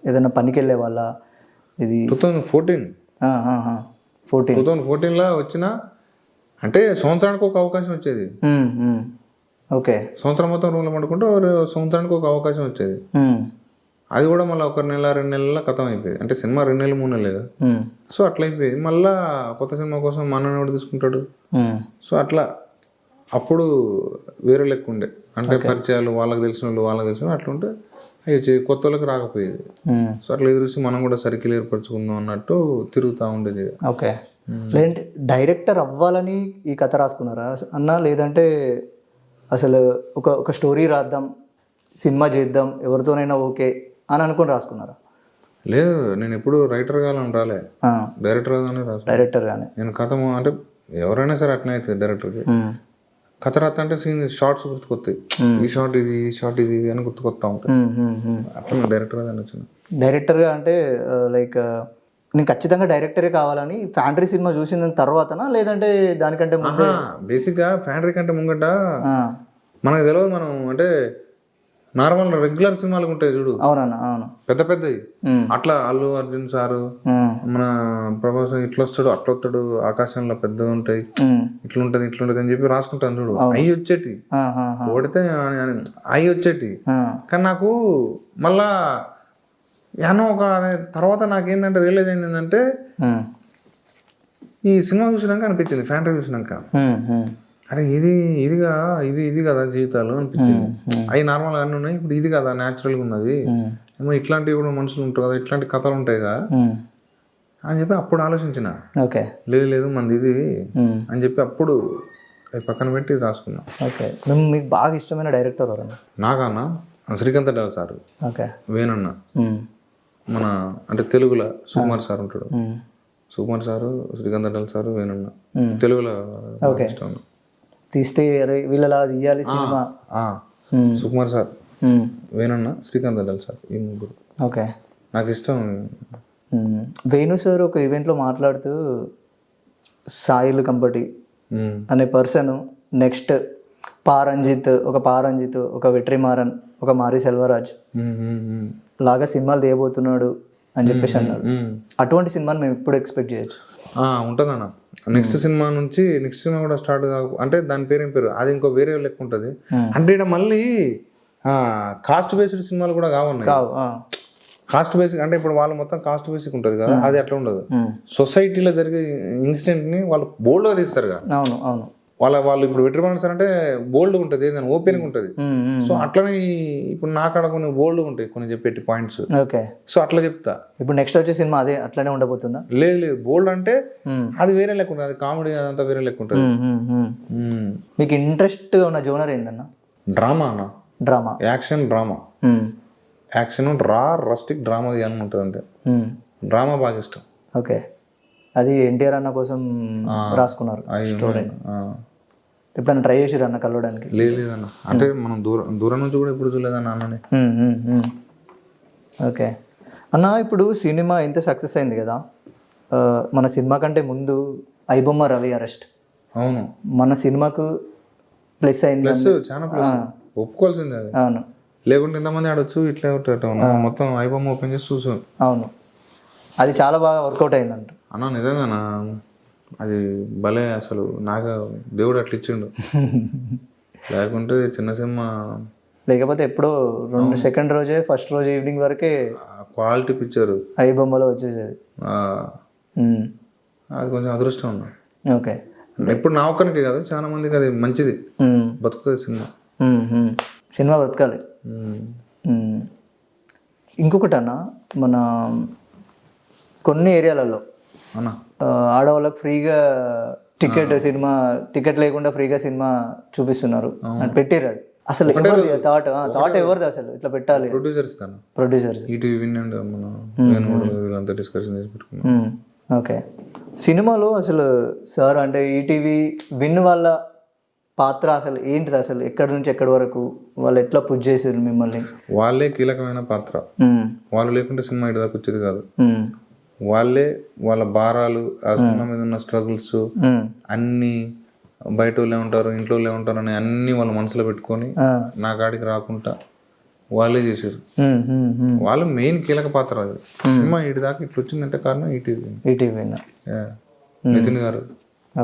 ఏదైనా పనికి వెళ్ళే వాళ్ళ? ఇది 2014లో వచ్చిన అంటే సంవత్సరానికి ఒక అవకాశం వచ్చేది. ఓకే. సంవత్సరం మొత్తం రూమ్లో పడుకుంటే సంవత్సరానికి ఒక అవకాశం వచ్చేది. అది కూడా మళ్ళీ 1 నెల 2 నెలల కథం అయిపోయింది. అంటే సినిమా 2 నెలలు 3 నెలలు కదా. సో అట్లా అయిపోయింది. మళ్ళా కొత్త సినిమా కోసం మన వాడు తీసుకుంటాడు. సో అట్లా అప్పుడు వేరే లెక్క ఉండే, అంటే పరిచయాలు వాళ్ళకి తెలిసిన అట్లా ఉంటే అవి కొత్త వాళ్ళకి రాకపోయేది. సో అట్లా ఎదురుసి మనం కూడా సర్కిల్ ఏర్పరచుకుందాం అన్నట్టు తిరుగుతూ ఉండేది. ఓకే. లేదంటే డైరెక్టర్ అవ్వాలని ఈ కథ రాసుకున్నారా అన్న? లేదంటే అసలు ఒక స్టోరీ రాద్దాం, సినిమా చేద్దాం, ఎవరితోనైనా ఓకే అని అనుకుని రాసుకున్నారా? లేదు, నేను ఎప్పుడు రైటర్ కావాలని రాలే, డైరెక్టర్ గానే. నేను కథ అంటే ఎవరైనా సరే అట్లా అవుతుంది డైరెక్టర్కి. కథ రాత అంటే షార్ట్స్ గుర్తుకొస్తాయి, ఈ షార్ట్ ఇది అని గుర్తుకొస్తా ఉంటాయి. అట్లా డైరెక్టర్గా అంటే లైక్ నేను ఖచ్చితంగా డైరెక్టరే కావాలని ఫ్యాంటరీ సినిమా చూసిన తర్వాతనా లేదంటే దానికంటే ముందు? బేసిక్గా ఫ్యాంటరీ కంటే ముంగట మనకు తెలియదు. మనం అంటే నార్మల్ రెగ్యులర్ సినిమాలు ఉంటాయి చూడు. అవునన్నా, అవును, పెద్ద పెద్దవి. అట్లా అల్లు అర్జున్ సారు, మన ప్రభాస్ ఇట్లా వస్తాడు, అట్లా వస్తాడు, ఆకాశంలో పెద్దది ఉంటాయి, ఇట్లుంటది అని చెప్పి రాసుకుంటాను చూడు. అవి వచ్చేటి ఓడితే అవి వచ్చేటి. కానీ నాకు మళ్ళా యానో ఒక తర్వాత నాకేంటంటే రియలైజ్ అయింది ఏంటంటే ఈ సినిమా చూసినాక అనిపించింది, ఫ్యాంటసీ చూసినాక అరే ఇది కదా జీవితాలు అనిపించింది. అవి నార్మల్గా అన్నీ ఉన్నాయి, ఇప్పుడు ఇది కదా న్యాచురల్గా ఉన్నది, ఏమో ఇట్లాంటివి కూడా మనుషులు ఉంటారు కదా, ఇట్లాంటి కథలు ఉంటాయి కదా అని చెప్పి అప్పుడు ఆలోచించిన. లేదు మనది ఇది అని చెప్పి అప్పుడు పక్కన పెట్టి రాసుకున్నా. ఓకే, మీకు బాగా ఇష్టమైన డైరెక్టర్ ఎవరన్నా? నాకన్నా శ్రీకాంత్ రెడ్డి సార్, వేణన్న, మన అంటే తెలుగులో సుకుమార్ సార్ ఉంటాడు, సుకుమార్ సారు, శ్రీకాంత్ రెడ్డి సారు, వేణన్న, తెలుగులో ఇష్టం. తీస్తే వీళ్ళలా తీయాలి సినిమా. సుకుమార్ సార్, వేణన్న, శ్రీకాంత్ రెడ్డి సార్, ఈ ముగ్గురు ఓకే నాకు ఇష్టం. వేణు సార్ ఒక ఈవెంట్లో మాట్లాడుతూ సాయిల్ కంపటి అనే పర్సన్ నెక్స్ట్ పారంజిత్, ఒక వెట్రిమారన్, ఒక మారి సెల్వరాజ్ లాగా సినిమాలు తీయబోతున్నాడు అని చెప్పేసి అన్నాడు. అటువంటి సినిమాని మేము ఇప్పుడు ఎక్స్పెక్ట్ చేయొచ్చు? ఉంటుందన్న. నెక్స్ట్ సినిమా నుంచి నెక్స్ట్ సినిమా కూడా స్టార్ట్ అంటే దాని పేరు ఏం పేరు అది ఇంకో వేరే లెక్క ఉంటుంది. అంటే ఇక్కడ మళ్ళీ కాస్ట్ బేస్డ్ సినిమాలు కూడా కావాలి. కాస్ట్ బేసిక్ అంటే ఇప్పుడు వాళ్ళు మొత్తం కాస్ట్ బేసిక్ ఉంటుంది కదా, అది అట్లా ఉండదు. సొసైటీలో జరిగే ఇన్సిడెంట్ ని వాళ్ళు బోల్డ్ గా తీస్తారు కదా. అవును వాళ్ళు ఇప్పుడు వెటర్మన్స్ అంటే బోల్డ్ ఉంటుంది, ఏదైనా ఓపెన్ ఉంటుంది. సో అట్లనే ఇప్పుడు నాకాడ కొన్ని బోల్డ్ ఉంటాయి కొన్ని చెప్పేటి పాయింట్స్. ఓకే, సో అట్లా చెప్తా. ఇప్పుడు నెక్స్ట్ వచ్చే సినిమా అదే అట్లానే ఉండబోతుందా? లేదు బోల్డ్ అంటే అది వేరే లెక్క ఉంటుంది, అది కామెడీ అదంతా వేరే లెక్క ఉంటుంది. మీకు ఇంట్రెస్ట్ ఉన్న జోనర్ ఏందన్నా? డ్రామా అన్న. Drama, action drama. Action rustic drama తీయాలని ఉంటుంది అంతే. డ్రామా బాగా ఇష్టం. ఓకే, అది ఎన్టీఆర్ అన్న కోసం రాసుకున్నారు స్టోరీ. ఎప్పుడన్నా ట్రై చేసిరు అన్న కలవడానికి? లేదన్న, అంటే మనం దూరం నుంచి కూడా ఎప్పుడు చూడలేదన్న అన్నని. ఓకే అన్న, ఇప్పుడు సినిమా ఇంత సక్సెస్ అయింది కదా, మన సినిమా కంటే ముందు ఐబొమ్మ రవి అరెస్ట్ అవును మన సినిమాకు ప్లస్ అయింది. చాలా ఒప్పుకోవాల్సిందే అది. అవును, లేకుంటే ఎంతమంది ఆడొచ్చు ఇట్లా మొత్తం ఐబొమ్మ ఓపెన్ చేసి చూసు. అవును, అది చాలా బాగా వర్కౌట్ అయిందంట అన్న. నిజంగానా, అది భలే, అసలు నాకు దేవుడు అట్లా ఇచ్చిండు. లేకుంటే చిన్న సినిమా, లేకపోతే ఎప్పుడో సెకండ్ రోజే ఫస్ట్ రోజు ఈవినింగ్ వరకే క్వాలిటీ పిక్చర్ ఐబొమ్మలో వచ్చేసేది. అది కొంచెం అదృష్టం ఉన్నా. ఓకే, ఇప్పుడు నా ఒక్కరికి కాదు, చాలా మందికి అది మంచిది, బతుకుతుంది సినిమా. సినిమా బ్రతకాలి. ఇంకొకటి అన్న, మన కొన్ని ఏరియాలలో ఆడవాళ్ళకి ఫ్రీగా టికెట్ లేకుండా ఫ్రీగా సినిమా చూపిస్తున్నారు అని పెట్టిర్రు. అది అసలు ఎవరిది థాట్ ఎవరిది అసలు ఇట్లా పెట్టాలి? ప్రొడ్యూసర్స్. ఓకే, సినిమాలో అసలు సార్ అంటే ఈటీవీ విన్ వాళ్ళ పాత్ర అసలు ఏంటిది? అసలు ఎక్కడి నుంచి ఎక్కడి వరకు వాళ్ళు ఎట్లా పుష్ చేసారు మిమ్మల్ని? వాళ్ళే కీలకమైన పాత్ర. వాళ్ళు లేకుంటే సినిమా ఇటు దాకా వచ్చేది కాదు. వాళ్ళే వాళ్ళ భారాలు, ఆ సినిమా మీద ఉన్న స్ట్రగుల్స్ అన్ని బయట వాళ్ళే ఉంటారు, ఇంట్లో ఉంటారు అని అన్ని వాళ్ళ మనసులో పెట్టుకొని నా కాడికి రాకుండా వాళ్ళే చేశారు. వాళ్ళు మెయిన్ కీలక పాత్ర. అది సినిమా ఇటు దాకా ఇట్లా వచ్చిందంటే కారణం ఈటీవీ, నితిన్ గారు,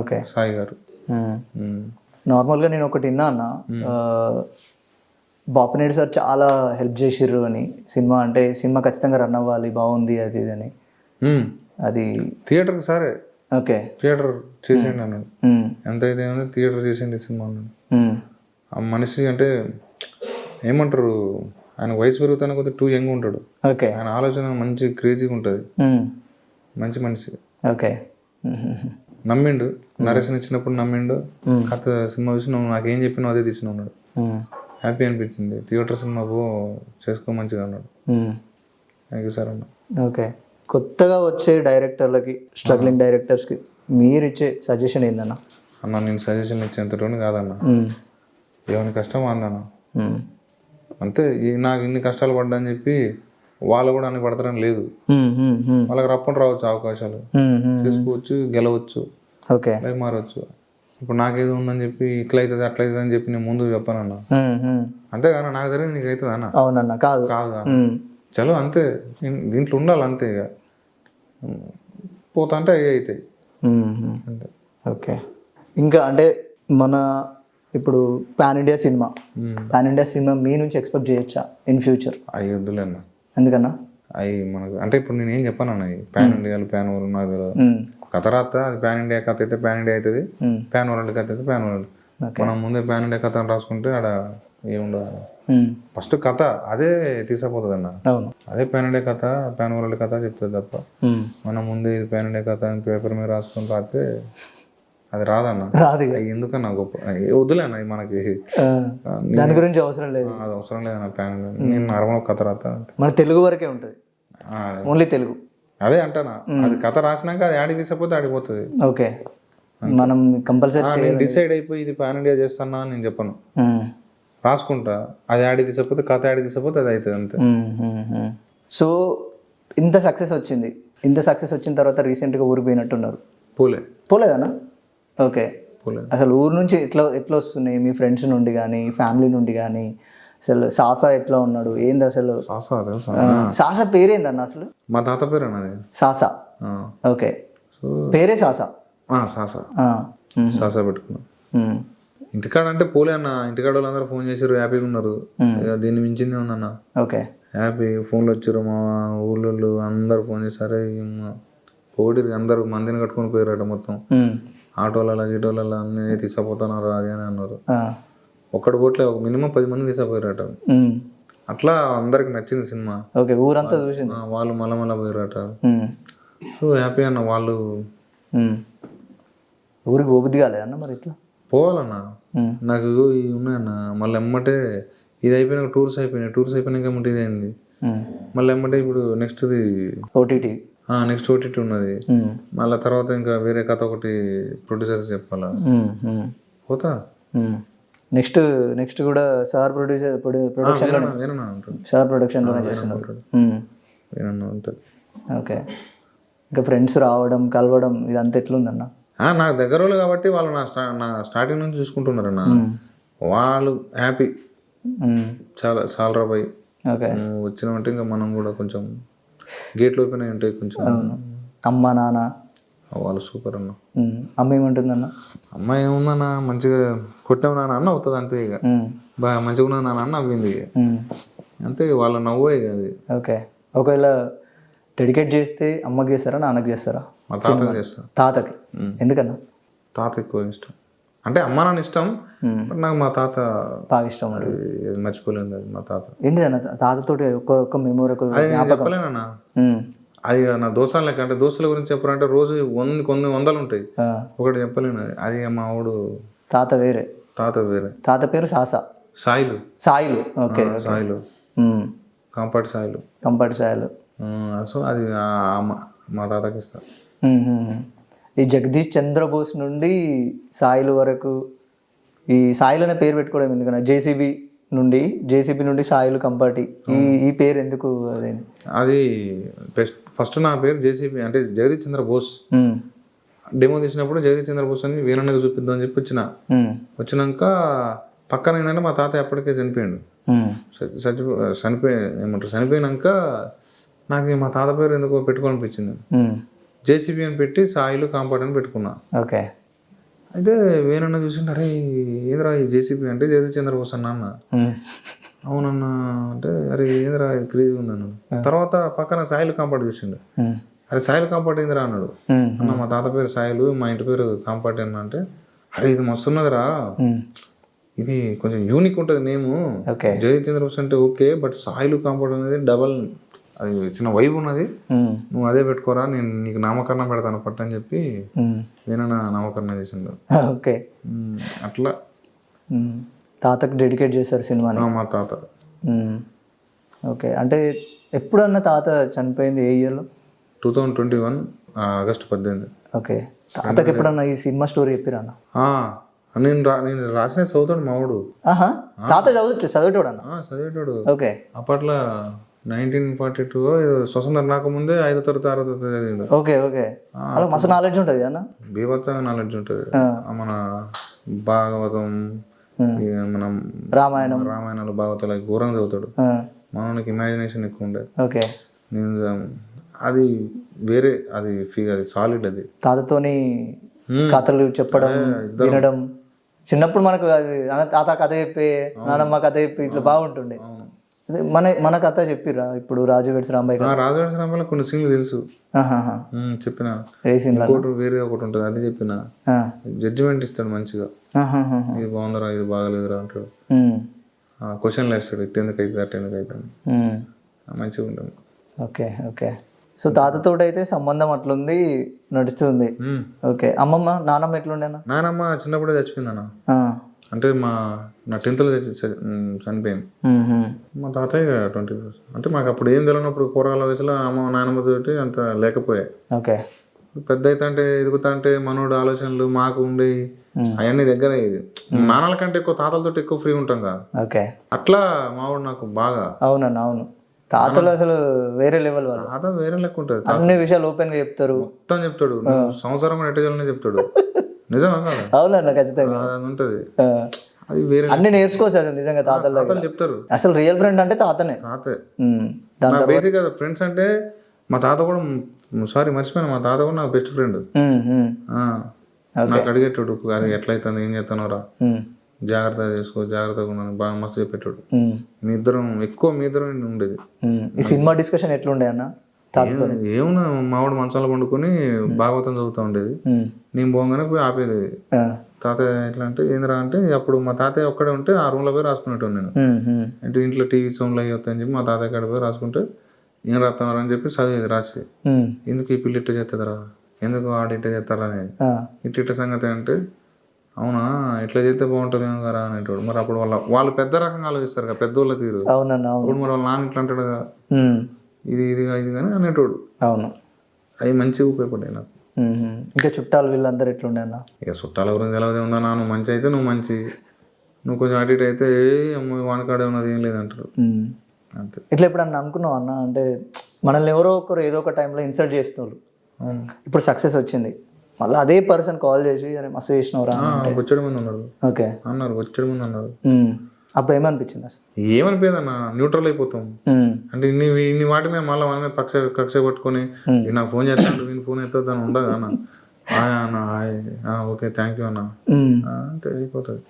ఓకే, సాయి గారు. నార్మల్గా నేను ఒకటి విన్నా అన్న, బాపినేడు సార్ చాలా హెల్ప్ చేసిర్రు అని, సినిమా అంటే సినిమా ఖచ్చితంగా రన్ అవ్వాలి, బాగుంది అది ఇది అని. అది థియేటర్ సరే, ఓకే, థియేటర్ చేసేయండి అన్నాడు. ఎంతైతే థియేటర్ చేసేయండి సినిమా అన్నాడు. ఆ మనిషి అంటే ఏమంటారు, ఆయన వయసు పెరుగుతానే కొద్దిగా టూ యంగ్ ఉంటాడు. ఓకే, ఆయన ఆలోచన మంచి క్రేజీగా ఉంటుంది, మంచి మనిషి. ఓకే, నమ్మిండు, నరేషన్ ఇచ్చినప్పుడు నమ్మిండు. కథ సినిమా చూసి నువ్వు నాకేం చెప్పినావు అదే తీసిన ఉన్నాడు. హ్యాపీ అనిపించింది. థియేటర్ సినిమా చేసుకో మంచిగా అన్నాడు. థ్యాంక్ యూ సార్ అన్న. ఓకే, కొత్తగా వచ్చే డైరెక్టర్లకి, స్ట్రగ్లింగ్ డైరెక్టర్స్కి మీరు ఇచ్చే సజెషన్ ఏందన్న? అన్న, నేను సజెషన్ ఇచ్చేంతటోని కాదన్న, ఏమైనా కష్టం అందన్న అంతే. నాకు ఇన్ని కష్టాలు పడ్డా అని చెప్పి వాళ్ళు కూడా అన్ని పడతారని లేదు. వాళ్ళకి రప్పని రావచ్చు, అవకాశాలు చేసుకోవచ్చు, గెలవచ్చు, ఓకే, లైఫ్ మారవచ్చు. ఇప్పుడు నాకేదో ఉందని చెప్పి ఇట్లా అవుతుంది అట్లా అవుతుంది అని చెప్పి నేను ముందు చెప్పానన్నా. అంతేగాని నాకు తెలియదు నీకు అవుతుంది అన్న. అవునన్నా, కాదు చలో అంతే, దీంట్లో ఉండాలి అంతే. ఇక పోతా అంటే అవి అవుతాయి అంతే. ఓకే, ఇంకా అంటే మన ఇప్పుడు పాన్ ఇండియా సినిమా మీ నుంచి ఎక్స్పెక్ట్ చేయొచ్చా ఇన్ ఫ్యూచర్? అవి వద్దులేన్న. ఎందుకన్నా? అవి మనకు అంటే ఇప్పుడు నేను ఏం చెప్పాను అన్న ప్యాన్ ఇండియాలు ప్యాన్ వరల్డ్ నాకు తెలియదు. కథ రాస్తా అది ప్యాన్ ఇండియా కథ అయితే ప్యాన్ ఇండియా అవుతుంది, ప్యాన్ వరల్డ్ కథ అయితే ప్యాన్ వరల్డ్. మనం ముందే ప్యాన్ ఇండియా కథ రాసుకుంటే ఆడ ఏముండదు. ఫస్ట్ కథ అదే తీసుకుపోతుంది అన్న, అదే ప్యాన్ ఇండియా కథ ప్యాన్ వరల్డ్ కథ చెప్తుంది తప్ప మనం ముందే ఇది ప్యాన్ ఇండియా కథ అని పేపర్ మీద రాసుకొని రాస్తే అది రాదన్న. ఎందుకన్నా గొప్ప వద్దులే అన్న మనకి దాని గురించి అవసరం లేదు, అది అవసరం లేదన్న. ప్యాన్ నేను నార్మల్ కథ రాస్తా మన తెలుగు వరకే ఉంటుంది, ఓన్లీ తెలుగు. అదే అంటానా, అది కథ రాసినాక అది యాడికి తీసుకపోతే ఆడిపోతుంది. ఓకే, మనం కంపల్సరీ డిసైడ్ అయిపోయి ఇది ప్యాన్ ఇండియా చేస్తానా అని నేను చెప్పను, రాసుకుంటా. అది యాడికి తీసుకపోతే కథ యాడికి తీసుకపోతే అది అవుతుంది అంతే. సో ఇంత సక్సెస్ వచ్చింది, ఇంత సక్సెస్ వచ్చిన తర్వాత రీసెంట్గా ఊరు పోయినట్టున్నారు. పోలేదన్నా? ఓకే, అసలు ఊరు నుంచి ఎట్లా ఎట్లా వస్తున్నాయి మీ ఫ్రెండ్స్ నుండి కానీ ఫ్యామిలీ నుండి కానీ? అసలు సాసా ఎట్లా ఉన్నాడు ఏంది అసలు? సాసా పేరేందన్న అసలు? మా తాత పేరు అన్నది సాసా. ఓకే, పేరే సాసా. సాసా పెట్టుకున్నాం. ఇంటికాడ అంటే పోలే అన్న, ఇంటికాడ వాళ్ళందరూ ఫోన్ చేసారు, హ్యాపీగా ఉన్నారు. దీన్ని మించిందే ఉందన్న. Okay, happy. ఫోన్లు వచ్చారు మా ఊళ్ళో అందరు ఫోన్ చేశారు, పోటీ అందరు మందిని కట్టుకొని పోయారట మొత్తం. ఆటోలలో గీటోలలో అన్నీ తీసుకుపోతున్నారు అది అని అన్నారు. ఒక్కడు పోట్లే మినిమం 10 మంది తీసుకుపోయారట. అట్లా అందరికి నచ్చింది సినిమా. ఓకే, ఊరంతా చూసింది. వాళ్ళు మళ్ళా పోయారట. సో హ్యాపీ అన్న. వాళ్ళు ఊరికి పోబుద్ది కాలేదన్న మరి? ఇట్లా పోవాలన్నా, నాకు ఇవి ఉన్నాయన్న. మళ్ళీ ఎమ్మటే ఇది అయిపోయినాక టూర్స్ అయిపోయినాక ఎమ్మటే ఇది అయింది. మళ్ళీ ఎమ్మటే ఇప్పుడు నెక్స్ట్ది ఓటీటీ, నెక్స్ట్ ఓటీటీ ఉన్నది. మళ్ళీ తర్వాత ఇంకా వేరే కథ ఒకటి ప్రొడ్యూసర్స్ చెప్పాలా, పోతా. నెక్స్ట్ కూడా సార్ ప్రొడక్షన్ సార్ ప్రొడక్షన్ లోనే చేస్తున్నారు. ఉంటుంది. ఓకే, ఇంకా ఫ్రెండ్స్ రావడం కలవడం ఇదంతా ఎట్లుందన్న? నాకు దగ్గర వాళ్ళు కాబట్టి వాళ్ళు నా స్టార్టింగ్ నుంచి చూసుకుంటున్నారన్న. వాళ్ళు హ్యాపీ, చాలా రాబాయి. వచ్చినామంటే ఇంకా మనం కూడా కొంచెం గేట్లు ఓపెన్ అయి ఉంటాయి కొంచెం. అమ్మ నాన్న వాళ్ళు సూపర్ అన్న. అమ్మ ఏమంటుందన్న? అమ్మ ఏముందన్న, మంచిగా కొట్టాము నాన్న అన్న అవుతుంది అంతే. ఇక బాగా మంచిగా ఉన్నా నాన్న అన్న అవ్వింది అంతే. వాళ్ళ నవ్వే అది. ఓకే, ఒకవేళ డెడికేట్ చేస్తే అమ్మకి చేస్తారా నాన్నకి చేస్తారా? మా తాతకి చేస్తాను. తాతకి? ఎందుకన్నా? తాత ఎక్కువ ఇష్టం. అంటే అమ్మ నాన్న ఇష్టం, నాకు మా తాత బాగా ఇష్టం. మర్చిపోలేదు అది మా తాత. ఏంటిదన్న తాతతోటి ఒక్క మెమోరీ? చెప్పలేనన్నా, అది నా దోస్తాల లెక్క. అంటే దోస్తుల గురించి చెప్పాలంటే రోజు కొన్ని వందలు ఉంటాయి, ఒకటి చెప్పలేను. అది మా ఆవిడు తాత వేరే. తాత పేరు సాయిలు. ఓకే, సాయిలు కంపర్ట్ సాయిలు. సో అది మా తాతకి ఇస్తా. ఈ జగదీష్ చంద్రబోస్ నుండి సాయిలు వరకు ఈ సాయిలు అనే పేరు పెట్టుకోవడం ఎందుకన్నా? జేసీబీ నుండి సాయిలు కంపాటి, ఈ పేరు ఎందుకు? అది ఫస్ట్ నా పేరు జేసీబీ అంటే జగదీష్ చంద్రబోస్. డెమో తీసినప్పుడు జగదీష్ చంద్రబోస్ అని వీరన్నగా చూపిద్దాం అని చెప్పి వచ్చినాక పక్కన ఏంటంటే మా తాత ఎప్పటికే చనిపోయాడు. చనిపోయినాక నాకు మా తాత పేరు ఎందుకో పెట్టుకోవాలనిపించింది. జేసీబీ అని పెట్టి సాయిలు కాంపౌండ్ అని పెట్టుకున్నా. ఓకే, అయితే వేరన్నా చూసిండు, అరే ఏదిరా ఈ జేసీబీ అంటే జగదీష్ చంద్రబోస్ అన్న. అవునన్నా అంటే అరే ఏందిరా ఇది క్రేజ్ ఉందన్న. తర్వాత పక్కన సాయిలు కాంపౌండ్ చూసిండు, అరే సాయిలు కాంపౌండ్ ఏందిరా అన్నాడు. అన్న మా తాత పేరు సాయిలు, మా ఇంటి పేరు కాంపౌండ్ అన్న అంటే, అరే ఇది మస్తున్నదిరా, ఇది కొంచెం యూనిక్ ఉంటుంది నేమ్. జగదీష్ చంద్రబోస్ అంటే ఓకే, బట్ సాయిలు కాంపౌండ్ అనేది డబల్, అది చిన్న వైబ్ ఉన్నది, నువ్వు అదే పెట్టుకోరా, నేను నీకు నామకరణం పెడతాను పట్టని చెప్పి నేను నామకరణం చేసిండు. ఓకే, అట్లా తాతకు డెడికేట్ చేశారు సినిమాని. మా తాత. ఓకే, అంటే ఎప్పుడన్నా తాత చనిపోయింది ఏ ఇయర్లో? 2021 ఆగస్టు 18. ఓకే, తాతకి ఎప్పుడన్నా ఈ సినిమా స్టోరీ చెప్పిరా? నేను రాసిన చదువుతాడు మావాడు. తాత చదివేటోడు? చదివేటోడు. ఓకే, అప్పట్లో 1942 స్వతంత్రం రాకముందే 5వ తరగతి 6వ తరగతి చదివిండు. ఓకే, అలా మస్తు నాలెడ్జ్ ఉంటుంది అన్న, బీభత్సంగా నాలెడ్జ్ ఉంటుంది. మన భాగవతం, మనం రామాయణాలు భాగవతాలు ఘోరంగా చదువుతాడు. మనకి ఇమాజినేషన్ ఎక్కువ ఉండే. ఓకే, నేను అది వేరే, అది సాలిడ్. అది తాతతోని కథలు చెప్పడం వినడం, చిన్నప్పుడు మనకు అది తాత కథ చెప్పి నానమ్మ కథ చెప్పి ఇట్లా బాగుంటుండే. అదే మన కథ చెప్పిర్రా ఇప్పుడు రాజు వెడ్స్ రాంబాయ్ కథ? రాజవేడ్స్ రాంబాయిలో కొన్ని సీన్లు తెలుసు. ఆహాహా. చెప్పిన ఏ సీన్లో? ఇంకోటి వేరే ఒకటి ఉంటుంది, అది చెప్పిన. జడ్జిమెంట్ ఇస్తాడు మంచిగా, ఇది బాగుందిరా ఇది బాగలేదురా అంటాడు, క్వశ్చన్లు వేస్తాడు, ఇటు ఎందుకు అవుతుంది అటు ఎందుకు అవుతుంది, మంచిగా ఉంటుంది. Okay okay. సో తాతతో అయితే సంబంధం అట్లుంది, నడుస్తుంది. ఓకే. అమ్మమ్మ నానమ్మ ఎట్లుండేనా? నానమ్మ చిన్నప్పుడే చచ్చిపోయిందన్న. అంటే నా 10th లో చనిపోయింది. మా తాతయ్య 20 years. అంటే మాకు అప్పుడు ఏం తెలియనప్పుడు కూరగాయల వయసులో అమ్మ నాయనమ్మ తోటి అంత లేకపోయాయి. ఓకే. పెద్ద అయితే అంటే ఎదుగుతా అంటే మనోడు ఆలోచనలు మాకు ఉండేవి, అవన్నీ దగ్గర అయ్యేది. నాన్నల కంటే ఎక్కువ తాతలతో ఎక్కువ ఫ్రీ ఉంటాం కదా. ఓకే. అట్లా మావాడు నాకు బాగా. అవునన్నా అవును. తాతలు అసలు వేరే లెవెల్ వాళ్ళు. తాత వేరే లెక్క ఉంటుంది, అన్ని విషయాలు ఓపెన్ గా చెప్తారు, మొత్తం చెప్తాడు, సంవత్సరం ఎట్ట చేయాలనే చెప్తాడు. నిజమా కాదా? అవునన్నా ఖచ్చితంగా అది ఉంటది. అది వేరే అన్ని నేర్చుకోవచ్చు అసలు నిజంగా తాతల దగ్గర చెప్తారు. అసలు రియల్ ఫ్రెండ్ అంటే తాతనే. తాతే బేసిక్ కదా ఫ్రెండ్స్ అంటే. మా తాత కూడా మర్చిపోయాను, మా తాత కూడా నాకు బెస్ట్ ఫ్రెండ్. నాకు అడిగేటాడు, అది ఎట్లయితుంది ఏం చేస్తానోరా, జాగ్రత్తగా చేసుకో, జాగ్రత్తగా ఉన్నాను, బాగా మస్తు చెప్పేటాడు. మీ ఇద్దరం ఉండేది. ఈ సినిమా డిస్కషన్ ఎట్లుండే అన్న తాతతో? ఏమున్నా మావాడు మంచాల పండుకొని భాగవతం చదువుతూ ఉండేది, నేను పోగానే పోయి ఆపేది. తాతయ్య ఎట్లా అంటే ఏంద్రా అంటే, అప్పుడు మా తాతయ్య ఒక్కడే ఉంటే ఆ రూమ్ లో పోయి రాసుకునేటాను నేను. అంటే ఇంట్లో టీవీ సౌండ్లు అయ్యి చెప్పి మా తాతయ్య కాడ పోయి రాసుకుంటే, ఏం రాస్తున్నారు అని చెప్పి చదివేది రాసి, ఎందుకు ఈ పిల్లి ఇట్ట చేస్తుందిరా, ఎందుకు ఆడ ఇట్ట చేస్తారా అనేది, ఇట్ట సంగతి అంటే, అవునా ఇట్లా చేస్తే బాగుంటుంది ఏమో కదా అనేటోడు. మరి అప్పుడు వాళ్ళు పెద్ద రకంగా ఆలోచిస్తారు కదా, పెద్దోళ్ళ తీరు. అప్పుడు మరి వాళ్ళ నాన్న ఇట్లా అంటాడు కదా, ఇది కానీ అనేటోడు. అవును. అవి మంచిగా ఉపయోగపడ్డాయి నాకు. ఇంకా చుట్టాలు వీళ్ళందరూ ఎట్లుండే అన్న? ఇక చుట్టాల గురించి ఎలా ఉందా, నువ్వు మంచి అయితే నువ్వు మంచి, నువ్వు కొంచెం అటు ఇటు అయితే అమ్మ వానకాడే ఉన్నది ఏం లేదంటారు అంతే. ఇట్లా ఎప్పుడన్నా అనుకున్నావు అన్న, అంటే మనల్ని ఎవరో ఒకరు ఏదో ఒక టైంలో ఇన్సల్ట్ చేసిన వాళ్ళు, ఇప్పుడు సక్సెస్ వచ్చింది, మళ్ళీ అదే పర్సన్ కాల్ చేసి అరే మస్తు చేసినవరా వచ్చేడు మంది ఉన్నారు. ఓకే అన్నారు, వచ్చేడు మంది అన్నారు. అప్పుడు ఏమనిపించింది అసలు? ఏమనిపోయేది అన్న, న్యూట్రల్ అయిపోతాం. అంటే ఇన్ని వాటి మీద మళ్ళీ మనమే కక్ష పట్టుకొని నాకు ఫోన్ చేస్తాను, నేను ఫోన్ ఎత్తా ఉండదు అన్న, ఓకే థ్యాంక్ యూ అన్న అంతే అయిపోతుంది.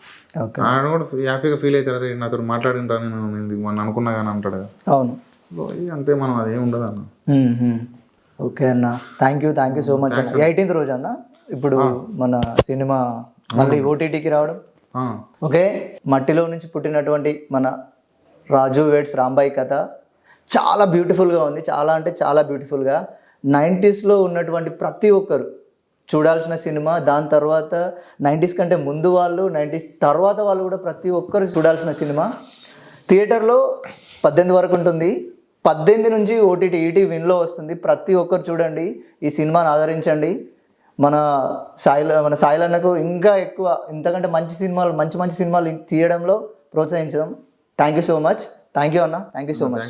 ఆయన కూడా హ్యాపీగా ఫీల్ అవుతారు, అదే నాతో మాట్లాడిన నేను మన అనుకున్నా కానీ అంటాడు కదా. అవును అంతే, మనం అదేం ఉండదు అన్న. ఓకే అన్న, థ్యాంక్ యూ సో మచ్ అన్న. 18th రోజు అన్న ఇప్పుడు మన సినిమా మళ్ళీ ఓటీటీకి రావడం. ఓకే, మట్టిలో నుంచి పుట్టినటువంటి మన రాజు వెడ్స్ రాంబాయ్ కథ చాలా బ్యూటిఫుల్గా ఉంది, చాలా అంటే చాలా బ్యూటిఫుల్గా. 90sలో ఉన్నటువంటి ప్రతి ఒక్కరు చూడాల్సిన సినిమా. దాని తర్వాత 90s కంటే ముందు వాళ్ళు, 90s తర్వాత వాళ్ళు కూడా ప్రతి ఒక్కరు చూడాల్సిన సినిమా. థియేటర్లో 18 వరకు ఉంటుంది, 18 నుంచి ఓటీటీ ఈటీ విన్లో వస్తుంది. ప్రతి ఒక్కరు చూడండి, ఈ సినిమాని ఆదరించండి. మన సాయిలన్నకు ఇంకా ఎక్కువ ఇంతకంటే మంచి సినిమాలు తీయడంలో ప్రోత్సహించడం. Thank you so much. Thank you అన్న, థ్యాంక్ యూ సో మచ్.